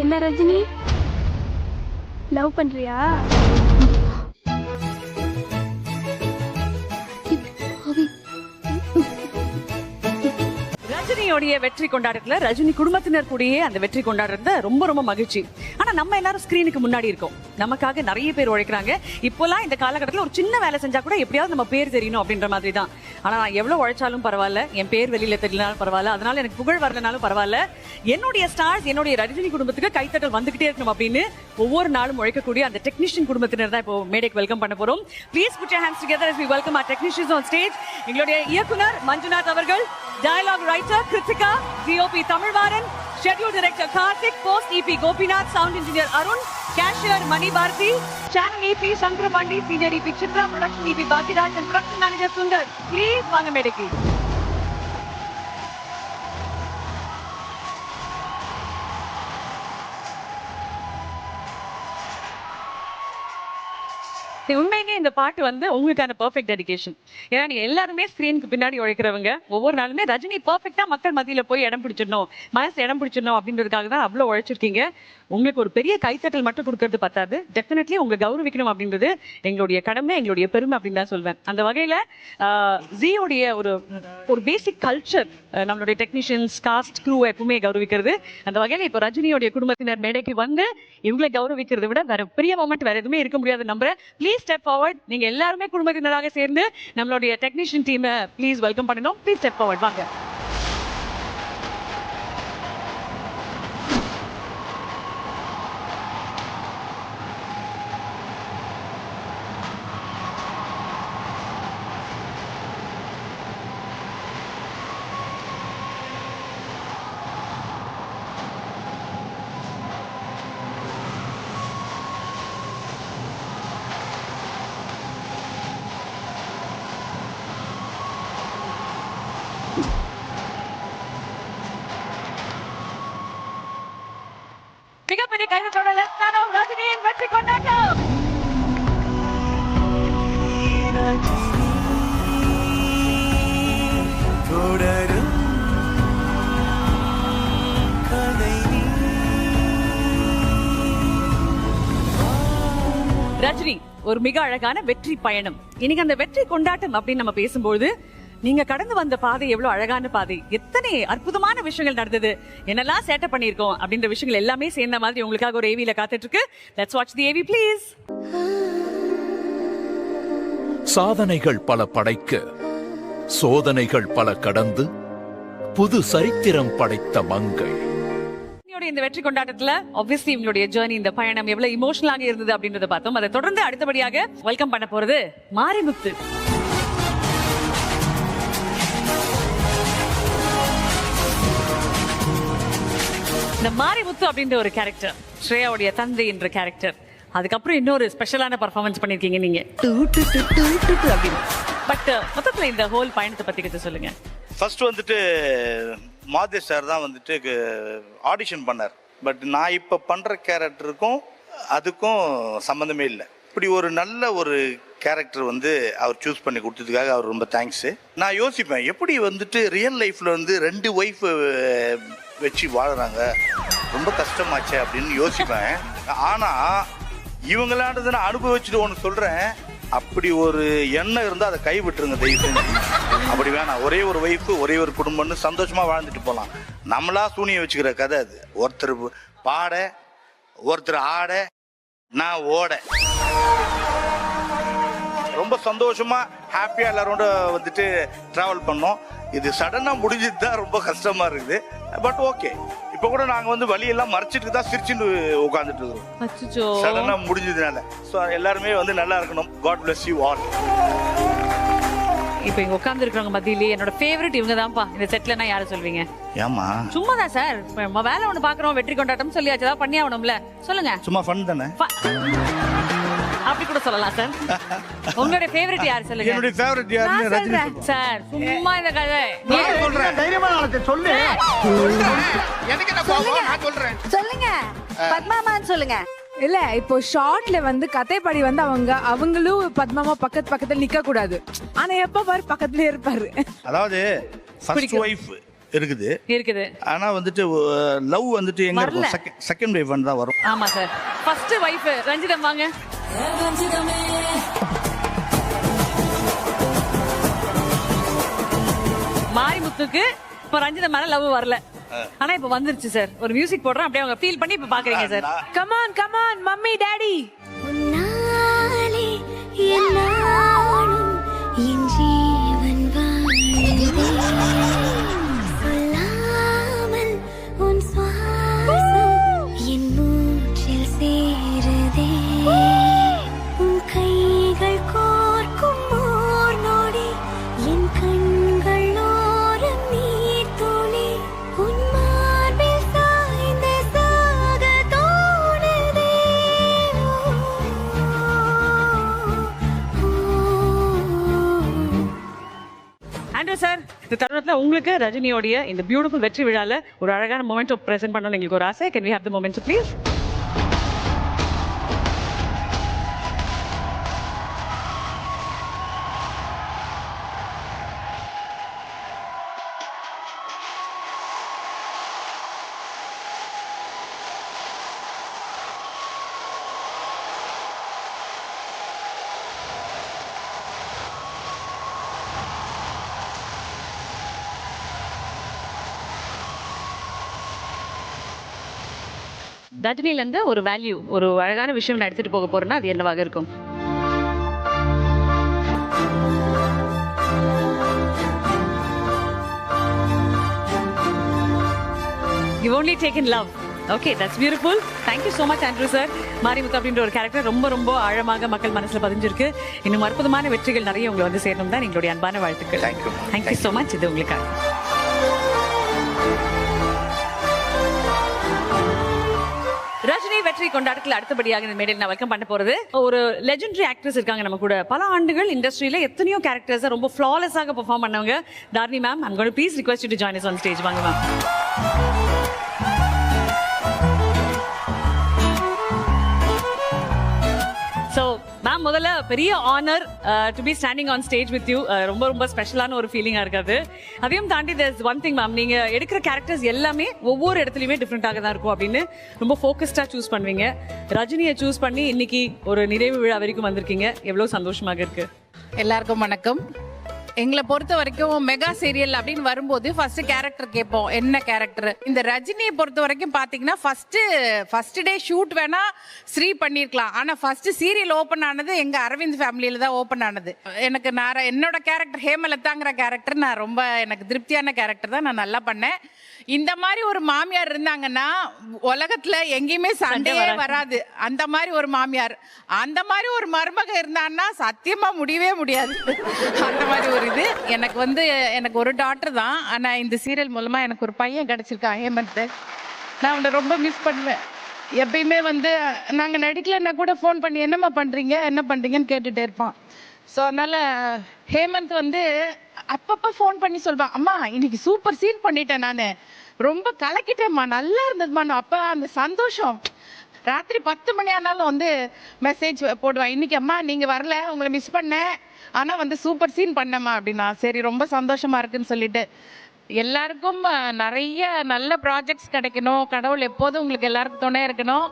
என்ன ரஜினி, லவ் பண்றியா? ரஜினியோடைய வெற்றி கொண்டாடத்துல ரஜினி குடும்பத்தினர் கூடயே அந்த வெற்றி கொண்டாடுறது ரொம்ப ரொம்ப மகிழ்ச்சி. ஆனா நம்ம எல்லாரும் ஸ்கிரீனுக்கு முன்னாடி இருக்கோம், நமக்காக நிறைய பேர் உழைக்கிறாங்க. இப்போலாம் இந்த காலகட்டத்தில் ஒரு சின்ன வேலை செஞ்சா கூட எப்படியாவது நம்ம பேர் தெரியணும் அப்படின்ற மாதிரி தான். ஆனா நான் எவ்வளவு உழைச்சாலும் பரவாயில்ல, என் பேர் வெளியில தெரியலனாலும் பரவாயில்ல, அதனால எனக்கு புகழ் வரலனாலும் பரவாயில்ல, என்னுடைய ஸ்டார்ஸ் என்னுடைய ரஜினி குடும்பத்துக்கு கைத்தட்டல் வந்துகிட்டே இருக்கணும் அப்படின்னு ஒவ்வொரு நாளும் உழைக்கக்கூடிய அந்த டெக்னீஷியன் குடும்பத்தினர் தான் இப்போ மேடைக்கு வெல்கம் பண்ண போறோம். Please put your hands together as we welcome our technicians on stage. எங்களுடைய இயக்குனர் மஞ்சுநாத் அவர்கள், dialogue writer Krithika, DOP Tamilvaran, schedule director Karthik, post EP Gopinath, sound engineer Arun, cashier Mani Bharathi, channel EP Sankarapandi, senior EP Chitra, production EP Bhagyaraj, production manager Sundar. Please வாங்க மேடைக்கு. உண்மையிலேயே இந்த பாட்டு வந்து உங்களுக்கான பெர்ஃபெக்ட் டெடிகேஷன். ஏன்னா நீங்க எல்லாருமே ஸ்கிரீனுக்கு பின்னாடி உழைக்கிறவங்க. ஒவ்வொரு நாளுமே ரஜினி பெர்ஃபெக்டா மக்கள் மத்தியில போய் இடம் பிடிச்சிடணும், மனசு இடம் பிடிச்சிடணும் அப்படின்றதுக்காக தான் அவ்வளவு உழைச்சிருக்கீங்க. உங்களுக்கு ஒரு பெரிய கைத்தட்டல் மட்டும் கொடுக்கறது பத்தாது, டெஃபினெட்லி உங்களை கௌரவிக்கணும் அப்படின்றது எங்களுடைய கடமை, எங்களுடைய பெருமை அப்படின்னு தான் சொல்வேன். அந்த வகையில ஜியோடைய ஒரு பேசிக் கல்ச்சர் நம்மளுடைய டெக்னீஷியன்ஸ், காஸ்ட், க்ரூ எப்பவுமே கௌரவிக்கிறது. அந்த வகையில இப்போ ரஜினியோடைய குடும்பத்தினர் மேடைக்கு வந்து இவங்களை கௌரவிக்கிறத விட வேற பெரிய மொமெண்ட் வேற எதுவுமே இருக்க முடியாது நம்புறேன். Please step forward. நீங்க எல்லாருமே குடும்பத்தினராக சேர்ந்து நம்மளுடைய டெக்னீஷியன் டீமை ப்ளீஸ் வெல்கம் பண்ணணும். ப்ளீஸ் ஸ்டெப் ஃபார்வர்ட், வாங்க. மிகப்பெரிய கைதட்டோட லெஸ்டானோ ரஜினியின் வெற்றி கொண்டாட்டம். ரஜினி ஒரு மிக அழகான வெற்றி பயணம். இன்னைக்கு அந்த வெற்றி கொண்டாட்டம் அப்படின்னு நம்ம பேசும்போது நீங்க கடந்து வந்த பாதை எவ்வளவு அழகான பாதை, எத்தனை அற்புதமான விஷயங்கள் நடந்தது, என்னெல்லாம் சேட்டை பண்ணிருக்கோம் அப்படின்ற விஷயங்கள் எல்லாமே சேர்ந்த மாதிரி உங்களுக்காக ஒரு ஏவில காத்துட்டு இருக்கு. Let's watch the AV please. சாதனைகள் பல படைக்க, சோதனைகள் பல கடந்து, புது சரித்திரம் படைத்த மங்கை. இந்த வெற்றி கொண்டாட்டத்துல ஆப்வியஸ்லி இவங்களுடைய ஜர்னி, இந்த பயணம் எவ்வளவு இமோஷனலாக இருந்தது அப்படின்றத பார்த்தோம். அதை தொடர்ந்து அடுத்தபடியாக வெல்கம் பண்ண போறது மாரிமுத்து. இந்த மாரிமுத்து அப்படின்ற ஒரு கேரக்டர், ஸ்ரேயாவுடைய தந்தை என்ற கேரக்டர், அதுக்கப்புறம் இன்னொரு ஸ்பெஷலான பர்ஃபார்மன்ஸ் பண்ணிருக்கீங்க நீங்க அப்படின்னு. பட் மொத்தத்துல இந்த ஹோல் பயணத்தை பத்தி கிட்ட சொல்லுங்க. ஃபர்ஸ்ட் வந்துட்டு மாதேஷ் சார் தான் வந்துட்டு ஆடிஷன் பண்ணார். பட் நான் இப்போ பண்ணுற கேரக்டருக்கும் அதுக்கும் சம்மந்தமே இல்லை. இப்படி ஒரு நல்ல ஒரு கேரக்டர் வந்து அவர் சூஸ் பண்ணி கொடுத்ததுக்காக அவர் ரொம்ப தேங்க்ஸு. நான் யோசிப்பேன், எப்படி வந்துட்டு ரியல் லைஃப்பில் வந்து 2 ஒய்ஃப் வச்சு வாழுறாங்க, ரொம்ப கஷ்டமாச்சே அப்படின்னு யோசிப்பேன். ஆனால் இவங்களாண்டது நான் அனுபவிச்சுட்டு ஒன்று சொல்கிறேன், அப்படி ஒரு எண்ணம் இருந்தால் அதை கை விட்டுருங்க தயவு செஞ்சு. அப்படி வேணாம். ஒரே ஒரு ஒய்ஃபு, ஒரே ஒரு குடும்பம்னு சந்தோஷமாக வாழ்ந்துட்டு போகலாம். நம்மளா சூனியம் வச்சுக்கிற கதை அது. ஒருத்தர் பாட, ஒருத்தர் ஆட, நான் ஓட, ரொம்ப சந்தோஷமா ஹாப்பியா எல்லாரோட வந்துட்டு டிராவல் பண்ணோம். இது சடனா முடிஞ்சது தான் ரொம்ப கஷ்டமா இருக்குது. பட் ஓகே, இப்ப கூட நாங்க வந்து வழியெல்லாம் மறைச்சிட்டு தான் சிரிச்சுட்டு உட்காந்துட்டு இருக்கோம் சடனா முடிஞ்சதுனால. ஸோ எல்லாருமே வந்து நல்லா இருக்கணும். God bless you all. இப்போ இங்க உட்கார்ந்து இருக்கிறவங்க மத்தியிலே என்னோட ஃபேவரட் இவங்க தான்ப்பா. இந்த செட்லனா யாரை சொல்வீங்க? ஏமா சும்மா தான் சார், நம்ம வேலை ஒண்ணு பாக்குறோம், வெற்றி கொண்டாட்டம் சொல்லியாச்சு, ஏதாவது பண்ணி ஆகணும்ல. சொல்லுங்க. சும்மா ஃபன் தானே? அப்படி கூட சொல்லலாம் சார். உங்களுடைய ஃபேவரட் யார் சொல்லுங்க? என்னுடைய ஃபேவரட் யாருன்னு ரஜினி சார். சும்மா இந்த கதை நான் சொல்றேன். தைரியமா நாளை சொல்லு. எனக்கு என்ன கோவம்? நான் சொல்றேன். சொல்லுங்க. பத்மாமான்னு சொல்லுங்க. இல்ல இப்போ ஷார்ட்ல வந்து கதைப்படி வந்து அவங்களும் பத்மாமா பக்கத்துல நிக்க கூடாது. ஆனா எப்ப பாரு பக்கத்துலயே இருப்பாரு. அதாவது ஃபர்ஸ்ட் வைஃப் இருக்குது. ஆனா வந்துட்டு லவ் வந்துட்டு எங்க இருக்கும்? செகண்ட் வைஃப் தான் வரும். ஆமா சார். ஃபர்ஸ்ட் வைஃப் ரஞ்சிதம் வாங்க. மாரிமுத்துக்கு இப்ப ரஞ்சிதம் மேல லவ் வரல. ஆனா இப்ப வந்துருச்சு சார். ஒரு மியூசிக் போடுறோம், அப்படியே அவங்க ஃபீல் பண்ணி இப்ப பாக்குறீங்க sir. Come on mummy daddy. உன்னாலே என்னாலும் என் ஜீவன் வாழ்ந்ததே, சொல்லாமல் உன் சுவாசம் என் மூச்சில் சேருதே, உன் கைகள் கோர்க்கும் ஓர் நொடி என் கண்கள் ஓரம் நீர் துளி, உன் மார்பில் சாய்ந்து சாக தோணுதே. ஆண்ட்ரூ சார், இந்த தருணத்துல உங்களுக்கு ரஜினியோடைய இந்த பியூட்டிஃபுல் வெற்றி விழால ஒரு அழகான மொமெண்ட் பிரசன்ட் பண்ணணும்னு எங்களுக்கு ஒரு ஆசை. Can we have the moment please? ரஜினில இருந்து ஒரு வேல்யூ, ஒரு அழகான விஷயம் நான் எடுத்துட்டு போக போறேன்னா அது என்னவாக இருக்கும்? You only take in love. Okay, that's beautiful. Thank you so much, Andrew sir. Marimuthu அப்படின்ற ஒரு கேரக்டர் ரொம்ப ரொம்ப ஆழமாக மக்கள் மனசுல பதிஞ்சிருக்கு. இன்னும் அற்புதமான வெற்றிகள் நிறைய உங்களை வந்து சேரணும் தான் எங்களுடைய அன்பான வாழ்த்துக்கள். Thank you so much. இது உங்களுக்காக. ரஜினி வெற்றி கொண்டாட்டத்தில் அடுத்தபடியாக இந்த மேடையில் நான் வெல்கம் பண்ண போறது ஒரு லெஜெண்டரி ஆக்ட்ரஸ் இருக்காங்க நம்ம கூட. பல ஆண்டுகள் இண்டஸ்ட்ரியில எத்தனையோ கேரக்டர்ஸ் ரொம்ப ஃப்ளாலெஸ்ஸாக பெர்ஃபார்ம் பண்ணவங்க. Tharini ma'am, I'm going to please request you to join us on stage. வாங்க மேம். ஸோ மேம், முதல்ல பெரிய honour to be standing on stage with you. ரொம்ப ரொம்ப ஸ்பெஷலான ஒரு ஃபீலிங்காக இருக்காது. அதையும் தாண்டி there's one thing மேம், நீங்கள் எடுக்கிற கேரக்டர்ஸ் எல்லாமே ஒவ்வொரு இடத்துலையுமே டிஃப்ரெண்ட்டாக தான் இருக்கும் அப்படின்னு ரொம்ப ஃபோக்கஸ்டாக சூஸ் பண்ணுவீங்க. ரஜினியை சூஸ் பண்ணி இன்னைக்கு ஒரு நிறைவு விழா வரைக்கும் வந்திருக்கீங்க. எவ்வளோ சந்தோஷமாக இருக்கு. எல்லாருக்கும் வணக்கம். எங்களை பொறுத்த வரைக்கும் மெகா சீரியல் அப்படின்னு வரும்போது ஃபர்ஸ்ட் கேரக்டர் கேட்போம், என்ன கேரக்டர். இந்த ரஜினியை பொறுத்த வரைக்கும் பாத்தீங்கன்னா ஃபர்ஸ்ட் டே ஷூட் வேணா ஸ்ரீ பண்ணிருக்கலாம். ஆனா ஃபர்ஸ்ட் சீரியல் ஓபன் ஆனது எங்க அரவிந்த் ஃபேமிலியில தான் ஓபன் ஆனது. எனக்கு என்னோட கேரக்டர் ஹேமலதாங்கிற கேரக்டர் நான் ரொம்ப எனக்கு திருப்தியான கேரக்டர் தான். நான் நல்லா பண்ணேன். இந்த மாதிரி ஒரு மாமியார் இருந்தாங்கன்னா உலகத்துல எங்கேயுமே சண்டையே வராது. அந்த மாதிரி ஒரு மாமியார், அந்த மாதிரி ஒரு மருமக இருந்தான்னா சத்தியமா முடியவே முடியாது. அந்த மாதிரி ஒரு இது எனக்கு ஒரு டாக்டர் தான். ஆனா இந்த சீரியல் மூலமா எனக்கு ஒரு பையன் கிடைச்சிருக்கான், ஹேமந்த். நான் அவனை ரொம்ப மிஸ் பண்ணுவேன். எப்பயுமே நாங்க நடிக்கலன்னா கூட ஃபோன் பண்ணி என்னம்மா பண்றீங்க என்ன பண்றீங்கன்னு கேட்டுட்டே இருப்பான். ஸோ அதனால ஹேமந்த் அப்பப்ப ஃபோன் பண்ணி சொல்வான், அம்மா இன்னைக்கு சூப்பர் சீன் பண்ணிட்டேன், நானு ரொம்ப கலக்கிட்டேம்மா, நல்லா இருந்ததுமா. அப்ப அந்த சந்தோஷம் ராத்திரி 10 மணி ஆனாலும் மெசேஜ் போடுவான், இன்னைக்கு அம்மா நீங்க வரல, உங்களை மிஸ் பண்ணேன், ஆனா சூப்பர் சீன் பண்ணேம்மா அப்படின்னா. சரி, ரொம்ப சந்தோஷமா இருக்குன்னு சொல்லிட்டு எல்லாருக்கும் நிறைய நல்ல ப்ராஜெக்ட்ஸ் கிடைக்கணும். கடவுள் எப்போதும் உங்களுக்கு எல்லாருக்கும் துணை இருக்கணும்.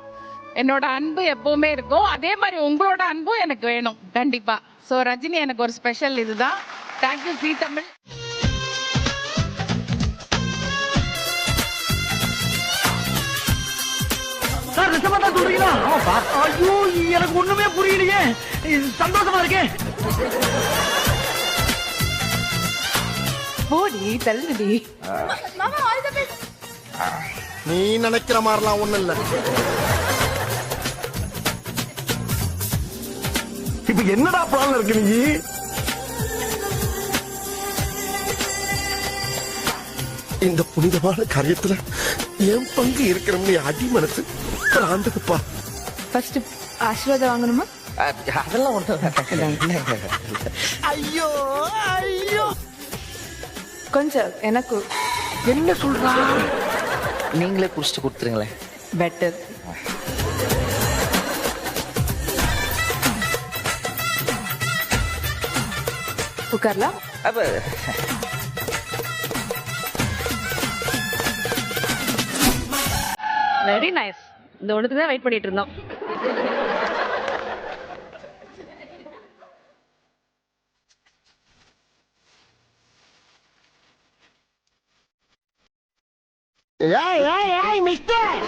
என்னோட அன்பு எப்பவுமே இருக்கும். அதே மாதிரி உங்களோட அன்பும் எனக்கு வேணும் கண்டிப்பா. ஸோ ரஜினி எனக்கு ஒரு ஸ்பெஷல் இதுதான். தேங்க்யூ ஜீ தமிழ். ஐயோ, எனக்கு ஒண்ணுமே புரியலையே, சந்தோஷமா இருக்கேன். போடி தள்ளுடி. நீ நினைக்கிற மாதிரிலாம் ஒண்ணு இல்ல. இப்ப என்னடா பிளான் இருக்கு நீ? இந்த புனிதமான காரியத்துல என் பங்கு இருக்கிறோம்னு அடி மனசு ஆண்டுப்பா. ஃபர்ஸ்ட் ஆசீர்வாதம் வாங்கணுமா? அதெல்லாம் ஒன்றும். ஐயோ ஐயோ, கொஞ்சம் எனக்கு. என்ன சொல்றா? நீங்களே குடிச்சிட்டு கொடுத்துருங்களேன். பெட்டர். உட்கார்லாம். Very nice. இந்த ஒண்ணுக்கு தான் வெயிட் பண்ணிட்டு இருந்தோம். ஏய் மிஸ்டர்,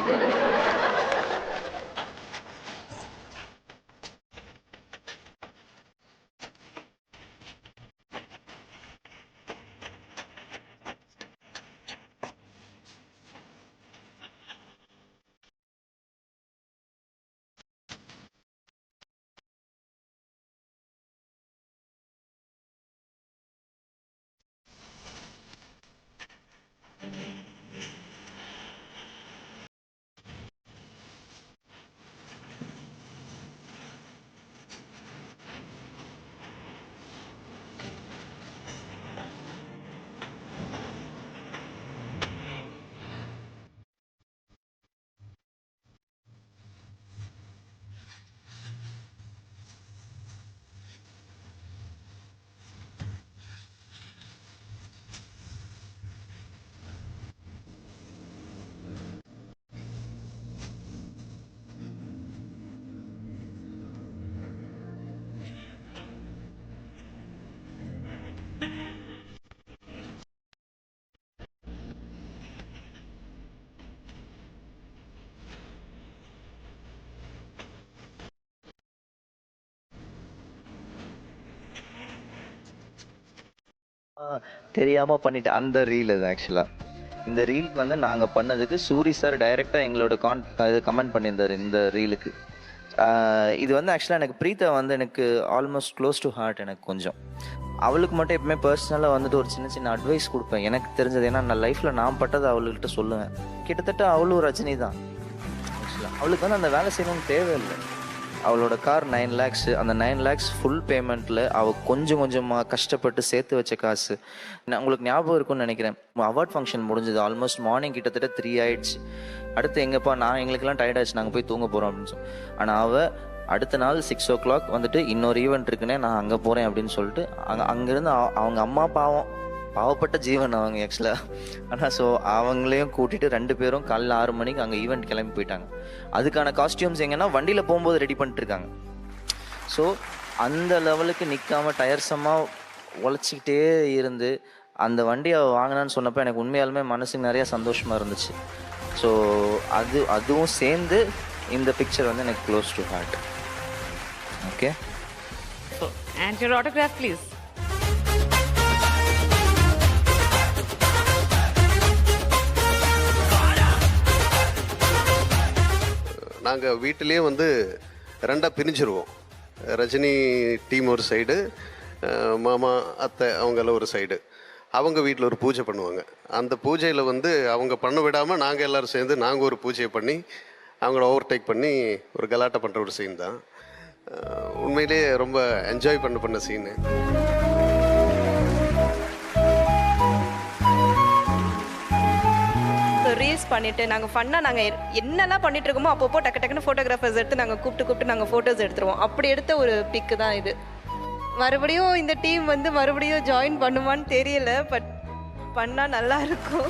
தெரியாம பண்ணிட்டேன். அந்த ரீல் இது ஆக்சுவலா. இந்த ரீலுக்கு வந்து நாங்க பண்ணதுக்கு சூரி சார் டைரக்டா எங்களோட கமெண்ட் பண்ணியிருந்தாரு இந்த ரீலுக்கு. இது வந்து ஆக்சுவலா எனக்கு பிரீத்தா வந்து எனக்கு ஆல்மோஸ்ட் க்ளோஸ் டு ஹார்ட். எனக்கு கொஞ்சம் அவளுக்கு மட்டும் எப்பவுமே பர்சனலாக வந்துட்டு ஒரு சின்ன சின்ன அட்வைஸ் கொடுப்பேன் எனக்கு தெரிஞ்சது. ஏன்னா நான் லைஃப்பில் நான் பட்டதை அவளுக்கிட்ட சொல்லுவேன். கிட்டத்தட்ட அவளும் ரஜினி தான் ஆக்சுவலாக. அவளுக்கு வந்து அந்த வேலை செய்யணும்னு தேவையில்லை. அவளோட கார் 9 lakhs. அந்த 9 lakhs ஃபுல் பேமெண்ட்டில் அவள் கொஞ்சம் கொஞ்சமாக கஷ்டப்பட்டு சேர்த்து வச்ச காசு. நான் உங்களுக்கு ஞாபகம் இருக்கும்னு நினைக்கிறேன், அவார்ட் ஃபங்க்ஷன் முடிஞ்சது ஆல்மோஸ்ட் மார்னிங் கிட்டத்தட்ட 3 ஆயிடுச்சு. அடுத்து எங்கப்பா எங்களுக்கெல்லாம் டயர்ட் ஆயிடுச்சு, நாங்கள் போய் தூங்க போகிறோம் அப்படின்னு சொல்லி. ஆனால் அவள் அடுத்த நாள் 6 o'clock வந்துட்டு இன்னொரு ஈவெண்ட் இருக்குன்னே நான் அங்கே போகிறேன் அப்படின்னு சொல்லிட்டு அங்கேருந்து அவங்க அம்மா பாவப்பட்ட ஜீவன் அவங்க ஆக்சுவலாக. ஆனால் ஸோ அவங்களையும் கூட்டிகிட்டு 2 பேரும் காலைல 6 மணிக்கு அங்கே ஈவெண்ட் கிளம்பி போயிட்டாங்க. அதுக்கான காஸ்டியூம்ஸ் எங்கன்னா வண்டியில் போகும்போது ரெடி பண்ணிட்டுருக்காங்க. ஸோ அந்த லெவலுக்கு நிற்காமல் டயர்ஸமாக உழைச்சிக்கிட்டே இருந்து அந்த வண்டியை வாங்கினான்னு சொன்னப்போ எனக்கு உண்மையாலுமே மனசுக்கு நிறையா சந்தோஷமாக இருந்துச்சு. ஸோ அதுவும் சேர்ந்து இந்த பிக்சர் வந்து எனக்கு close to heart. Okay, and your autograph please. நாங்கள் வீட்டிலே வந்து 2ஆக பிரிஞ்சிருவோம். ரஜினி டீம் ஒரு சைடு, மாமா அத்தை அவங்கள ஒரு சைடு. அவங்க வீட்டில் ஒரு பூஜை பண்ணுவாங்க. அந்த பூஜையில் வந்து அவங்க பண்ண விடாமல் நாங்கள் எல்லோரும் சேர்ந்து நாங்கள் ஒரு பூஜையை பண்ணி அவங்கள ஓவர்டேக் பண்ணி ஒரு கலாட்டை பண்ணுற ஒரு சீன் தான். உண்மையிலே ரொம்ப என்ஜாய் பண்ண சீனு. ரீல்ஸ் பண்ணிட்டு நாங்கள் ஃபன்னாக நாங்கள் என்னெல்லாம் பண்ணிட்டு இருக்கோமோ அப்பப்போ டக்குன்னு ஃபோட்டோகிராஃபர்ஸ் எடுத்து நாங்கள் கூப்பிட்டு நாங்கள் ஃபோட்டோஸ் எடுத்துருவோம். அப்படி எடுத்த ஒரு பிக்கு தான் இது. மறுபடியும் இந்த டீம் வந்து மறுபடியும் ஜாயின் பண்ணுவான்னு தெரியல, பட் பண்ணால் நல்லா இருக்கும்.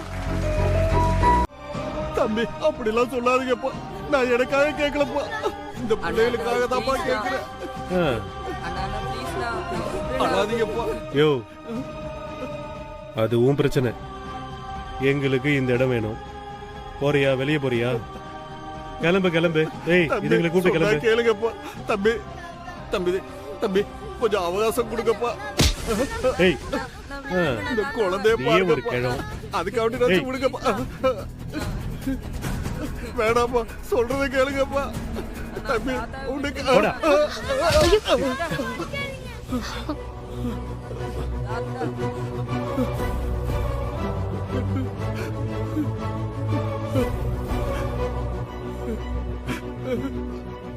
தம்பி அப்படிலாம் சொல்லாதீங்கப்பா, நான் எனக்காக கேட்கலப்பா, இந்த பிள்ளைகளுக்காக தான்ப்பா கேட்கிறேன். அழாதீங்கப்பா. யோ, அது உன் பிரச்சனை. எங்களுக்கு இந்த இடம் வேணும். போறியா? வெளியே போறியா? கிளம்பு. ஏய், இதுங்களை கூப்பிட்டு கிளம்பு. கேளுங்கப்பா. தம்பி தம்பி தம்பி கொஞ்சம் அவகாசம் கொடுங்கப்பா. ஏய், இந்த குழந்தைய ஒரு கிழம். அதுக்காண்டி நான் விடுங்கப்பா. வேணாப்பா, சொல்றதை கேளுங்கப்பா. தம்பி உனக்கு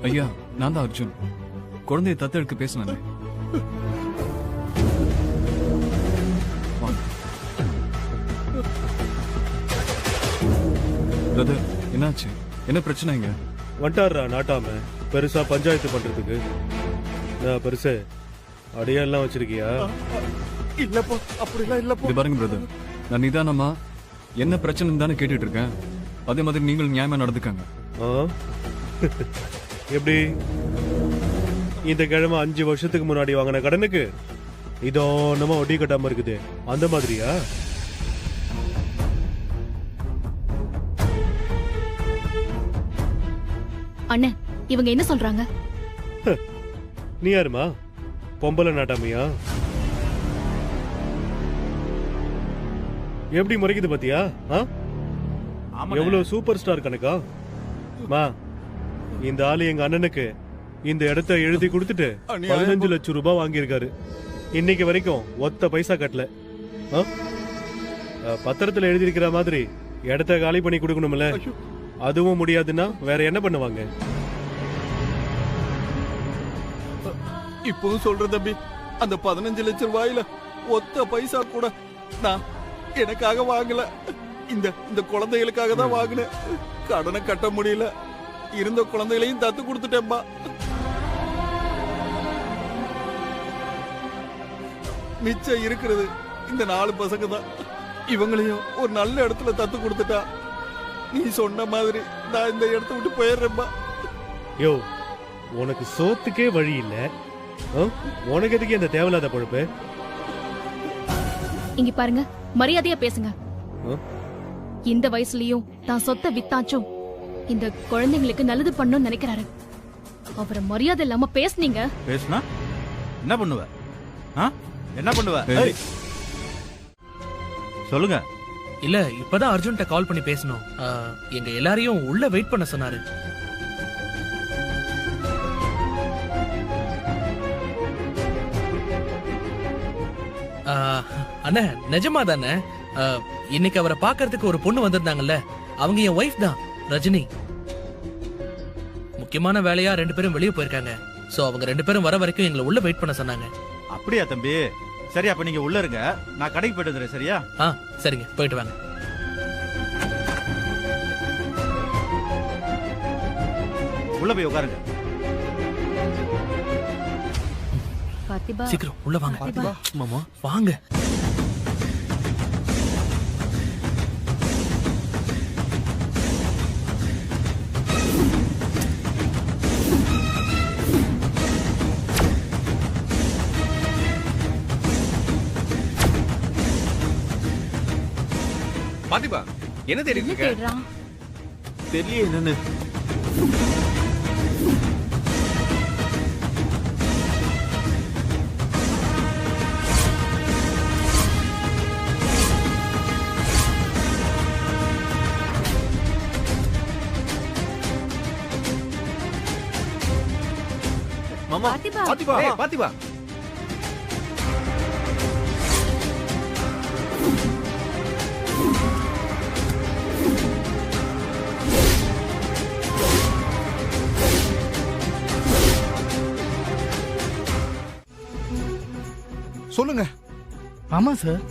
ஐயா, நான் தான் அர்ஜுன். குழந்தைய தத்தெடுக்க பேசினேன். பிரதர், என்னாச்சு? என்ன பிரச்சனைங்க? வந்துட்டாரா நாட்டாம பெருசா பஞ்சாயத்து பண்றதுக்கு? நான் பெருசு அடையாளம் வச்சிருக்கியா? இல்லப்பா, அப்படிலாம் இல்லப்பா. இது பாருங்க பிரதர், நான் நிதானமா என்ன பிரச்சனை தானே கேட்டுட்டு இருக்கேன். அதே மாதிரி நீங்களும் நியாயமா நடந்துக்காங்க. எப்படி இந்த கிழமை 5 வருஷத்துக்கு முன்னாடி வாங்கின கடனுக்கு இதோ நம்ம ஒட்டி கட்டாம இருக்குது, அந்த மாதிரியா? அண்ணே, இவங்க என்ன சொல்றாங்க? நீ யாருமா? பொம்பளை நாட்டாமையா? எப்படி முறைக்குது பாத்தியா? எவ்வளவு சூப்பர் ஸ்டார் கணக்கா? மா, இந்த ஆளு எங்க அண்ணனுக்கு இந்த இடத்தை எழுதி கொடுத்துட்டு 15 லட்சம் ரூபாய் வாங்கியிருக்காரு. இன்னைக்கு வரைக்கும் ஒத்த பைசா கட்டல. பத்திரத்துல எழுதியிருக்கிற மாதிரி இடத்த காலி பண்ணி கொடுக்கணும்ல? அதுவும் முடியாதுன்னா வேற என்ன பண்ணுவாங்க? இப்பவும் சொல்ற தம்பி, அந்த 15 லட்சம் ரூபாயில ஒத்த பைசா கூட நான் எனக்காக வாங்கல. இந்த குழந்தைகளுக்காக தான் வாங்கினேன். கடனை கட்ட முடியல, இருந்த குழந்தைகளையும் தத்து கொடுத்துட்டேன்பா. மிச்சம் இருக்கிறது இந்த 4 பசங்க தான். இவங்களையும் ஒரு நல்ல இடத்துல தத்து கொடுத்துட்டா நீ சொன்ன மாதிரி நான் இந்த இடத்த விட்டு போயிடுறேன்பா. யோ, உனக்கு சோத்துக்கே வழி இல்ல, உனக்கு எதுக்கு இந்த தேவையில்லாத பொழப்பு? இங்க பாருங்க, மரியாதையா பேசுங்க. இந்த வயசுலயும் தான் சொத்தை வித்தாச்சும் இந்த குழந்தைங்களுக்கு நல்லது பண்ணணும்னு நினைக்கிறாரு. அவரை மரியாதை இல்லாம பேசுனீங்க. பேசுனா என்ன பண்ணுவ? என்ன பண்ணுவ? சொல்லுங்க. இல்ல, இப்பதான் அர்ஜுன்ட்ட கால் பண்ணி பேசணும். எங்க எல்லாரையும் உள்ள வெயிட் பண்ண சொன்னாரு. அண்ணா, நிஜமா தானே? இன்னைக்கு அவரை பாக்குறதுக்கு ஒரு பொண்ணு வந்திருந்தாங்கல்ல, அவங்க என் ஒய்ஃப் தான், ரஜினி. முக்கியமான வேலையா 2 பேரும் வெளியே போயிருக்காங்க. சோ அவங்க 2 பேரும் வர வரைக்கும் எங்களை உள்ள வெயிட் பண்ண சொன்னாங்க. அப்படியா தம்பி? சரி, அப்ப நீங்க உள்ள இருங்க, நான் கடைக்கு போயிட்டு வந்துடுறேன். சரியா? சரிங்க, போயிட்டு வாங்க. உள்ள போய் உட்காருங்க. சீக்கிரம் உள்ள வாங்க. மாமா வாங்க. பாத்திபா, என்ன தேடிட்டு இருக்க? தெரியல என்னன்னு. மாமா, பாத்திபா, பாத்திபா. சொல்லுங்க. ஆமா சார்,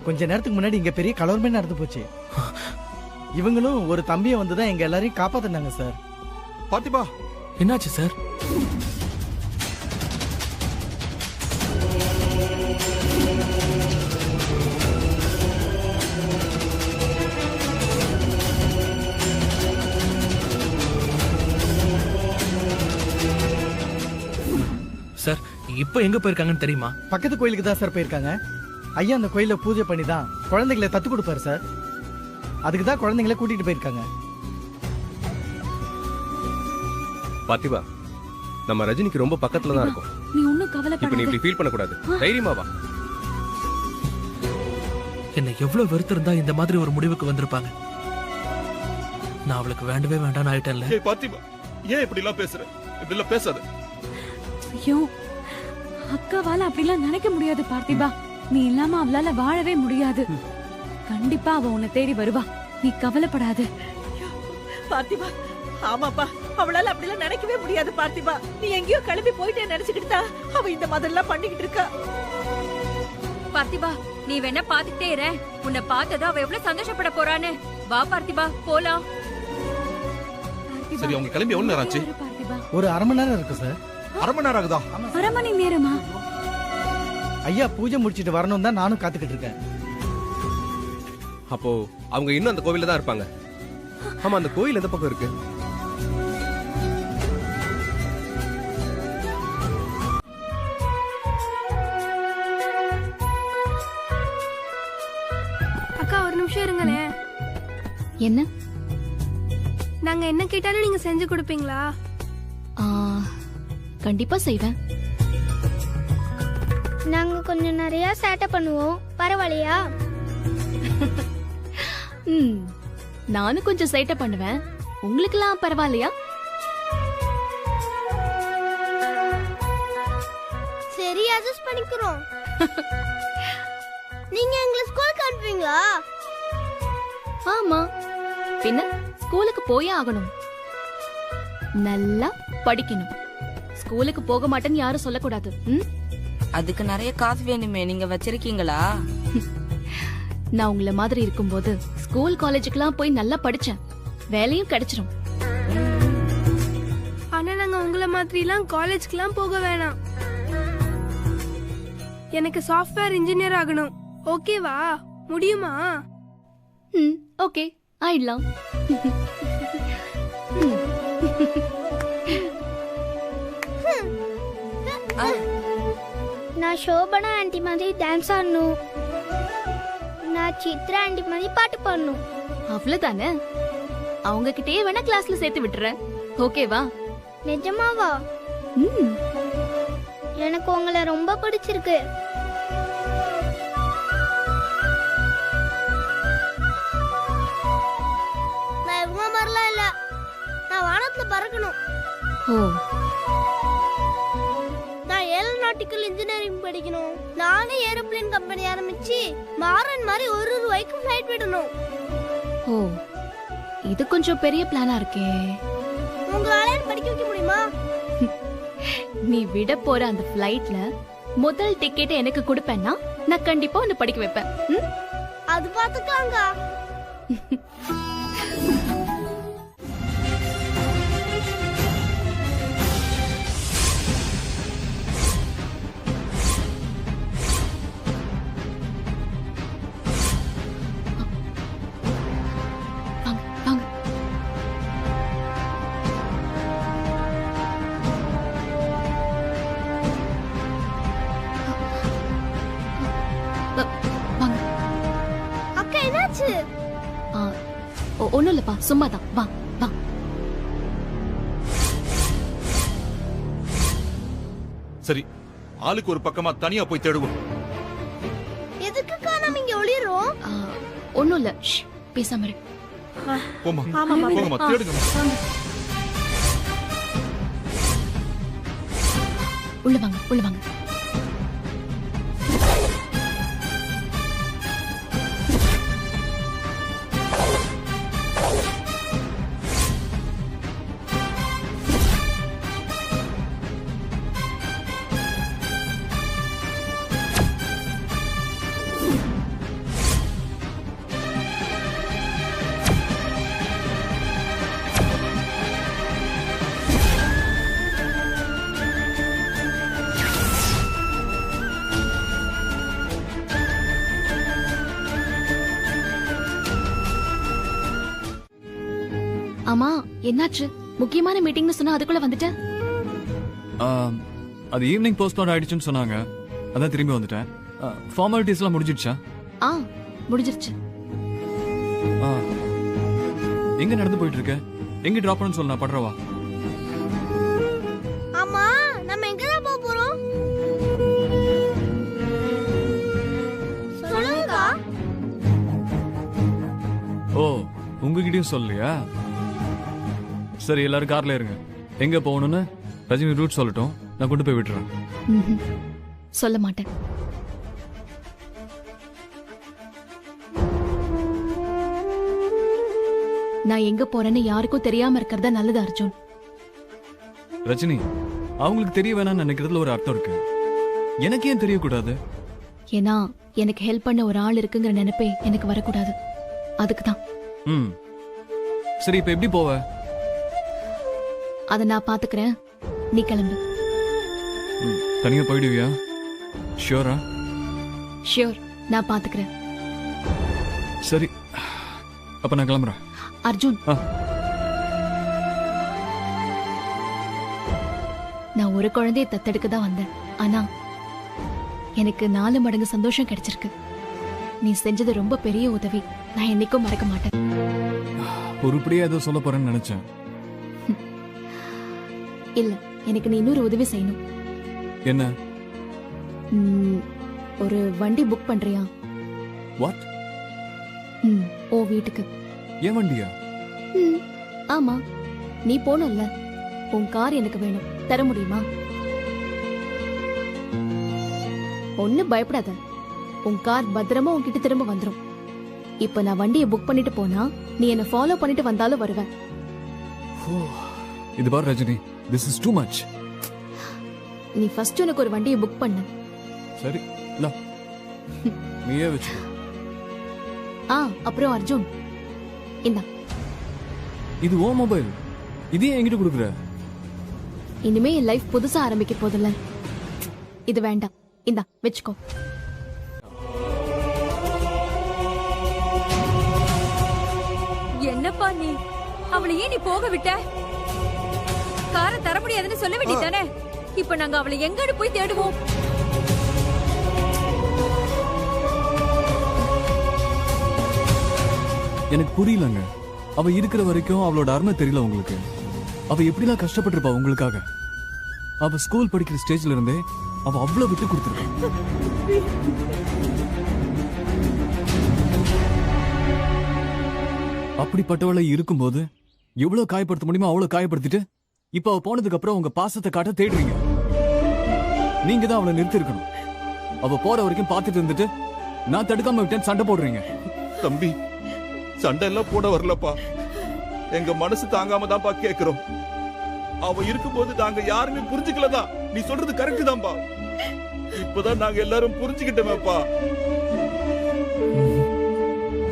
கொஞ்ச நேரத்துக்கு முன்னாடி இங்க பெரிய கலவரமே நடந்து போச்சு. இவங்களும் ஒரு தம்பியை வந்துதான் எங்க எல்லாரையும் காப்பாத்தினாங்க சார். பாத்திபா, என்னாச்சு சார்? சார், இப்போ எங்க போயிருக்காங்கன்னு தெரியுமா? பக்கத்து கோயிலுக்கு தான் சார் போயிருக்காங்க. ஐயா அந்த கோயில பூஜை பண்ணி தான் குழந்தைகளை தத்து கொடுப்பாரு சார். அதுக்கு தான் குழந்தைங்களை கூட்டிட்டு போயிருக்காங்க. பாத்திபா, நம்ம ரஜினிக்கு ரொம்ப பக்கத்துல தான் இருக்கும். நீ ஒண்ணும் இப்ப நீ கவலைப்படாத. இப்படி ஃபீல் பண்ண கூடாது. தைரியமா வா. என்ன எவ்வளவு வெறுத்திருந்தா இந்த மாதிரி ஒரு முடிவுக்கு வந்திருப்பாங்க. நான் அவளுக்கு வேண்டவே வேண்டாம்னு ஆயிட்டேன்ல. ஏய் பாத்திபா, ஏன் இப்படி எல்லாம் பேசுற? இப்படி எல்லாம் பேசாத. ஐயோ, அக்காவால அப்படிலாம் நினைக்க முடியாது பார்த்திபா. நீ இல்லாம அவளால வாழவே முடியாது. கண்டிப்பா அவ உன்னை தேடி வருவா, நீ கவலைப்படாத. பார்த்திபா, ஆமாப்பா, அவளால அப்படிலாம் நினைக்கவே முடியாது பார்த்திபா. நீ எங்கேயோ கிளம்பி போயிட்டே நினைச்சுக்கிட்டா அவ இந்த மாதிரிலாம் பண்ணிக்கிட்டு இருக்கா. பார்த்திபா, நீ வேணா பாத்துக்கிட்டே இரு. உன்னை பார்த்ததா அவ எவ்வளவு சந்தோஷப்பட போறான்னு. வா பார்த்திபா, போலாம். சரி, அவங்க கிளம்பி எவ்வளவு நேரம் ஆச்சு? ஒரு அரை மணி நேரம் இருக்கு சார். அரை மணி நேரம் ஆகுதா? அரை மணி நேரமா? ஐயா பூஜை முடிச்சிட்டு வரணும் தான் நானும் காத்துக்கிட்டு இருக்கேன். அப்போ அவங்க இன்னும் அந்த கோவில்ல தான் இருப்பாங்க. ஆமா, அந்த கோயில் எந்த பக்கம் இருக்கு? அக்கா, ஒரு நிமிஷம் இருங்களேன். என்ன? நாங்க என்ன கேட்டாலும் நீங்க செஞ்சு கொடுப்பீங்களா? கண்டிப்பா செய்வேன். நாங்க கொஞ்சம் நிறைய சேட்டை பண்ணுவோம், பரவாயில்லையா? நானும் கொஞ்சம் சேட்டை பண்ணுவேன், உங்களுக்கெல்லாம் பரவாயில்லையா? சரி, அட்ஜஸ்ட் பண்ணிக்கிறோம். நீங்க எங்களை ஸ்கூலுக்கு அனுப்புவீங்களா? ஆமா, பின்ன ஸ்கூலுக்கு போயே ஆகணும். நல்லா படிக்கணும். ஸ்கூலுக்கு போக மாட்டேன்னு யாரும் சொல்லக்கூடாது. அதுக்கு நிறைய காசு வேணுமே, நீங்க வச்சிருக்கீங்களா? நான் உங்களை மாதிரி இருக்கும்போது ஸ்கூல் காலேஜுக்குலாம் போய் நல்லா படிச்சேன், வேலையும் கிடைச்சிரும். ஆனா நாங்க உங்களை மாதிரிலாம் காலேஜ்க்குலாம் போக வேணாம். எனக்கு சாஃப்ட்வேர் இன்ஜினியர் ஆகணும். ஓகேவா? முடியுமா? ஓகே, ஆயிடலாம். நான் சோபனா ஆண்டி மாதிரி டான்ஸ் ஆடணும். நான் சித்ரா ஆண்டி மாதிரி பாட்டு பாடணும். அவ்வளவுதானே? அவங்க கிட்டே வேணா கிளாஸ்ல சேர்த்து விட்டுறேன். ஓகேவா? நிஜமாவா? எனக்கு உங்களை ரொம்ப பிடிச்சிருக்கு. நான் இவங்க மாதிரிலாம் இல்ல, நான் வானத்துல பறக்கணும். நான் ஏரோநாட்டிக்கல் இன்ஜினியரிங் படிக்கணும். நானே ஏரோப்ளேன் கம்பெனி ஆரம்பிச்சு மாறன் மாதிரி ஒரு ரூபாய்க்கு ஃபிளைட் விடணும். ஓ, இது கொஞ்சம் பெரிய பிளானா இருக்கே. உங்களால படிக்க வைக்க முடியுமா? நீ விட போற அந்த ஃபிளைட்ல முதல் டிக்கெட் எனக்கு கொடுப்பேன்னா நான் கண்டிப்பா உன்னை படிக்க வைப்பேன். அது பாத்துக்கலாங்க. அக்கா, என்னாச்சு? ஒண்ணும் இல்லப்பா, சும்மாதான். வா வா. சரி, ஆளுக்கு ஒரு பக்கமா தனியா போய் தேடுவோம். எதுக்குக்கா நாம இங்க ஒளிறோம்? ஒண்ணும் இல்ல, பேசாம இரு. போமா, ஆமாமா, போங்கம்மா, தேடுங்கம்மா. உள்ள வாங்க, உள்ள வாங்க. ஆமா, என்னாச்சு? முக்கியமான மீட்டிங்னு சொன்னா அதுக்குள்ள வந்துட்ட? அது ஈவினிங் போஸ்ட்போன் ஆயிடுச்சுன்னு சொன்னாங்க, அதான் திரும்பி வந்துட்டேன். ஃபார்மாலிட்டிஸ்லாம் முடிஞ்சிடுச்சா? முடிஞ்சிருச்சு. எங்க நடந்து போயிட்டு இருக்க? எங்க டிராப் பண்ணு சொல்ல, நான் பண்றவா? ஆமா, நம்ம எங்க தான் போக போறோம்? சொல்லுங்க. ஓ, உங்ககிட்டயும் சொல்லலையா? சரி, எல்லாரும் கார்ல இருங்க. எங்க போகணும்னு ரஜினி ரூட் சொல்லட்டும், நான் கொண்டு போய் விட்டுறேன். சொல்ல மாட்டேன். நான் எங்க போறேன்னு யாருக்கும் தெரியாம இருக்கிறதா நல்லது அர்ஜுன். ரஜினி, அவங்களுக்கு தெரிய வேணாம்னு நினைக்கிறதுல ஒரு அர்த்தம் இருக்கு. எனக்கு ஏன் தெரியக்கூடாது? ஏன்னா எனக்கு ஹெல்ப் பண்ண ஒரு ஆள் இருக்குங்கிற நினைப்பே எனக்கு வரக்கூடாது. அதுக்கு தான். சரி, இப்ப எப்படி போவ? அதை நான் பாத்துக்கிறேன், நீ கிளம்பு. தனியா போயிடுவியா? ஷியோரா? ஷியோர், நான் பாத்துக்கிறேன். சரி, அப்ப நான் கிளம்புறேன். அர்ஜுன், நான் ஒரு குழந்தையை தத்தெடுக்க தான் வந்தேன். ஆனா எனக்கு 4 மடங்கு சந்தோஷம் கிடைச்சிருக்கு. நீ செஞ்சது ரொம்ப பெரிய உதவி. நான் என்னைக்கும் மறக்க மாட்டேன். பொறுப்படியா ஏதோ சொல்ல போறேன்னு நினைச்சேன். இல்ல, எனக்கு நீ இன்னொரு உதவி செய்யணும். என்ன? ஒரு வண்டி புக் பண்றியா? வாட்? ஓ வீட்டுக்கு. ஏன் வண்டியா? ஆமா, நீ போனல்ல, உன் கார் எனக்கு வேணும். தர முடியுமா? ஒண்ணு பயப்படாத, உன் கார் பத்திரமா உன்கிட்ட திரும்ப வந்துரும். இப்ப நான் வண்டியை புக் பண்ணிட்டு போனா நீ என்ன ஃபாலோ பண்ணிட்டு வந்தாலும் வருவேன். இது பாரு Rajini, this is too much. நீ ஃபர்ஸ்ட் எனக்கு ஒரு வண்டியை புக் பண்ணு. சரி, லா நீயே வெச்சு. அப்புறம் அர்ஜுன், இந்தா. இது ஓ மொபைல், இது ஏன் என்கிட்ட கொடுக்குற? இனிமே என் லைஃப் புதுசா ஆரம்பிக்க போதில்ல. இது வேண்டாம், இந்தா வெச்சுக்கோ. என்னப்பா நீ அவளை ஏன் நீ போக விட்ட? காரை தர முடியாதுன்னு சொல்ல வேண்டியதானே? இப்ப நாங்க அவளை எங்கன்னு போய் தேடுவோம்? எனக்கு புரியலங்க. அவ இருக்கிற வரைக்கும் அவளோட அருமை தெரியல உங்களுக்கு. அவ எப்படிலாம் கஷ்டப்பட்டிருப்பா உங்களுக்காக. அவ ஸ்கூல் படிக்கிற ஸ்டேஜ்ல இருந்தே அவ அவ்வளவு விட்டு கொடுத்திருக்கா. அப்படிப்பட்டவளை இருக்கும்போது எவ்வளவு காயப்படுத்த முடியுமோ அவ்வளவு காயப்படுத்திட்டு இப்ப அவ போனதுக்கு அப்புறம் உங்க பாசத்தை காட்ட தேடுறீங்க. நீங்க தான் அவளை நிறுத்தி இருக்கணும். அவ போற வரைக்கும் பார்த்துட்டு இருந்துட்டு நான் தடுக்காம விட்டேன் சண்டை போடுறீங்க. தம்பி, சண்டை எல்லாம் போட வரலப்பா. எங்க மனசு தாங்காம தான்ப்பா கேக்குறோம். அவ இருக்கும்போது நாங்க யாருமே புரிஞ்சுக்கலதான். நீ சொல்றது கரெக்ட் தான்ப்பா. இப்பதான் நாங்க எல்லாரும் புரிஞ்சுக்கிட்டோமேப்பா.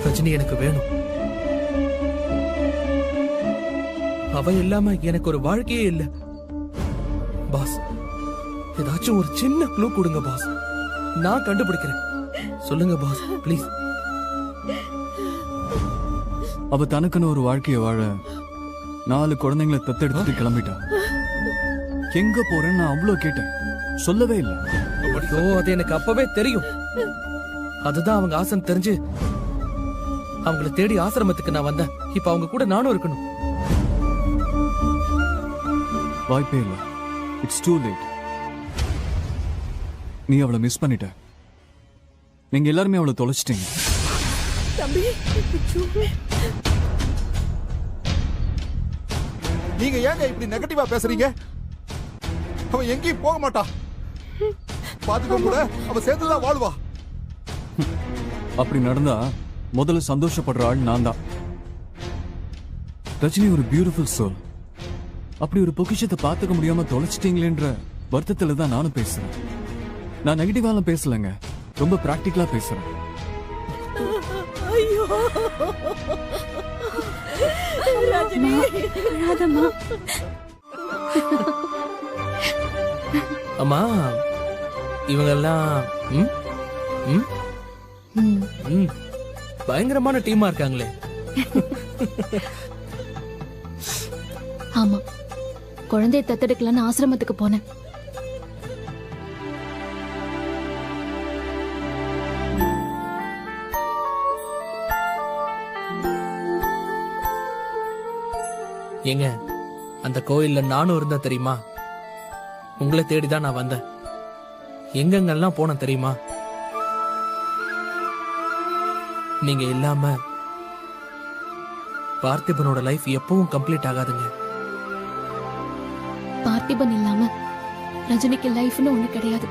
ரஜினி எனக்கு வேணும். அவ இல்லாம எனக்கு ஒரு வாழ்க்கையே இல்ல. பாஸ், ஏதாச்சும் ஒரு சின்ன க்ளூ கொடுங்க பாஸ். நான் கண்டுபிடிக்கிறேன். சொல்லுங்க பாஸ், ப்ளீஸ். அவ தனக்குன்னு ஒரு வாழ்க்கையை வாழ 4 குழந்தைங்களை தத்தெடுத்துட்டு கிளம்பிட்டா. எங்க போறேன்னு நான் அவ்வளவு கேட்டேன், சொல்லவே இல்லை. அது எனக்கு அப்பவே தெரியும். அதுதான் அவங்க ஆசைன்னு தெரிஞ்சு அவங்களை தேடி ஆசிரமத்துக்கு நான் வந்தேன். இப்ப அவங்க கூட நானும் இருக்கணும். வாய்ப்பே இல்லை. It's too late. நீ அவளை மிஸ் பண்ணிட்ட. நீங்க எல்லாருமே அவளை தொலைச்சிட்டீங்க. நீங்க ஏங்க இப்படி நெகட்டிவா பேசுறீங்க? அவ எங்கேயும் போக மாட்டா. பாத்துக்க கூட அவ சேர்ந்துதான் வாழ்வா. அப்படி நடந்தா முதல்ல சந்தோஷப்படுற ஆள் நான் தான். ரஜினி ஒரு பியூட்டிஃபுல் சோல். அப்படி ஒரு பொக்கிஷத்தை பார்த்துக்க முடியாம தொலைச்சிட்டீங்களேன்ற வருத்தத்துல தான் நானும் பேசுறேன். நான் நெகட்டிவாலாம் பேசலங்க, ரொம்ப பிராக்டிக்கலா பேசுறேன். ஐயோ ரஜினி, அழாதம்மா. அம்மா, இவங்கெல்லாம் பயங்கரமான டீமா இருக்காங்களே. ஆமா, குழந்தையை தத்தெடுக்கலான்னு ஆசிரமத்துக்கு போனேன். ஏங்க, அந்த கோயில்ல நானும் இருந்தா தெரியுமா? உங்களை தேடிதான் நான் வந்தேன். எங்கெங்கெல்லாம் போனேன் தெரியுமா? நீங்க இல்லாம பார்த்திபனோட லைஃப் எப்பவும் கம்ப்ளீட் ஆகாதுங்க. பார்த்திபன் இல்லாம ரஜினிக்கு லைஃப்னு ஒண்ணு கிடையாது.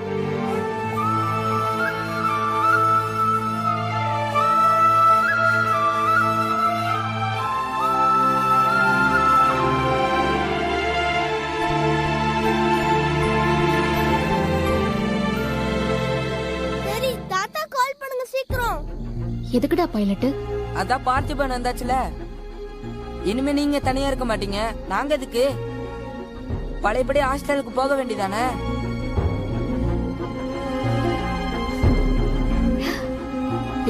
எதுக்குடா பைலட்? அதான் பார்த்திபன் வந்தாச்சுல, இனிமே நீங்க தனியா இருக்க மாட்டீங்க. நாங்க எதுக்கு? பழையபடி ஹாஸ்டலுக்கு போக வேண்டியதானே?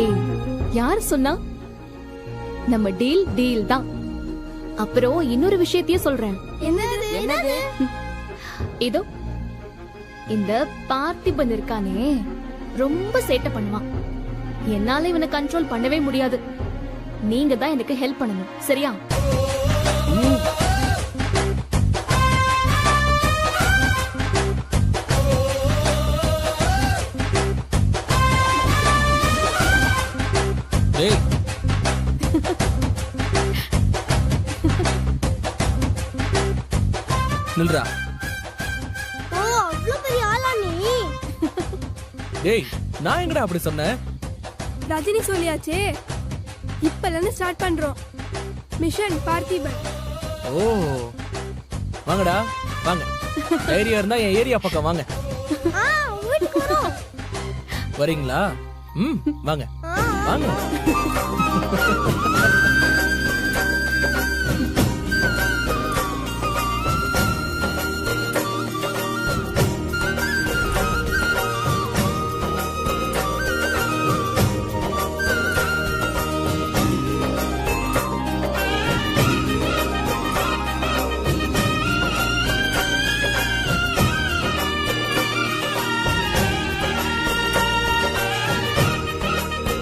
ஏய், யார் சொன்னா? நம்ம டீல் டீல் தான். அப்புறம் இன்னொரு விஷயத்தையும் சொல்றேன். என்னது? இதோ இந்த பார்த்திபன் இருக்கானே, ரொம்ப சேட்டை பண்ணுவான். என்னால இவனை கண்ட்ரோல் பண்ணவே முடியாது. நீங்க தான் எனக்கு ஹெல்ப் பண்ணணும், சரியா? ஏய், நில்றா. ஓ, அவ்வளவு பெரிய ஆளா நீ? ஏய், நான் எங்கடா அப்படி சொன்னேன்? ரஜினி சொல்லியாச்சே, இப்பல இருந்து ஸ்டார்ட் பண்றோம். மிஷன் பார்த்திபன். ஓ, வாங்கடா வாங்க. ஏரியா இருந்தா என் ஏரியா பக்கம் வாங்க. வீட்டுக்கு வரோம். வரீங்களா? ம், வாங்க வாங்க.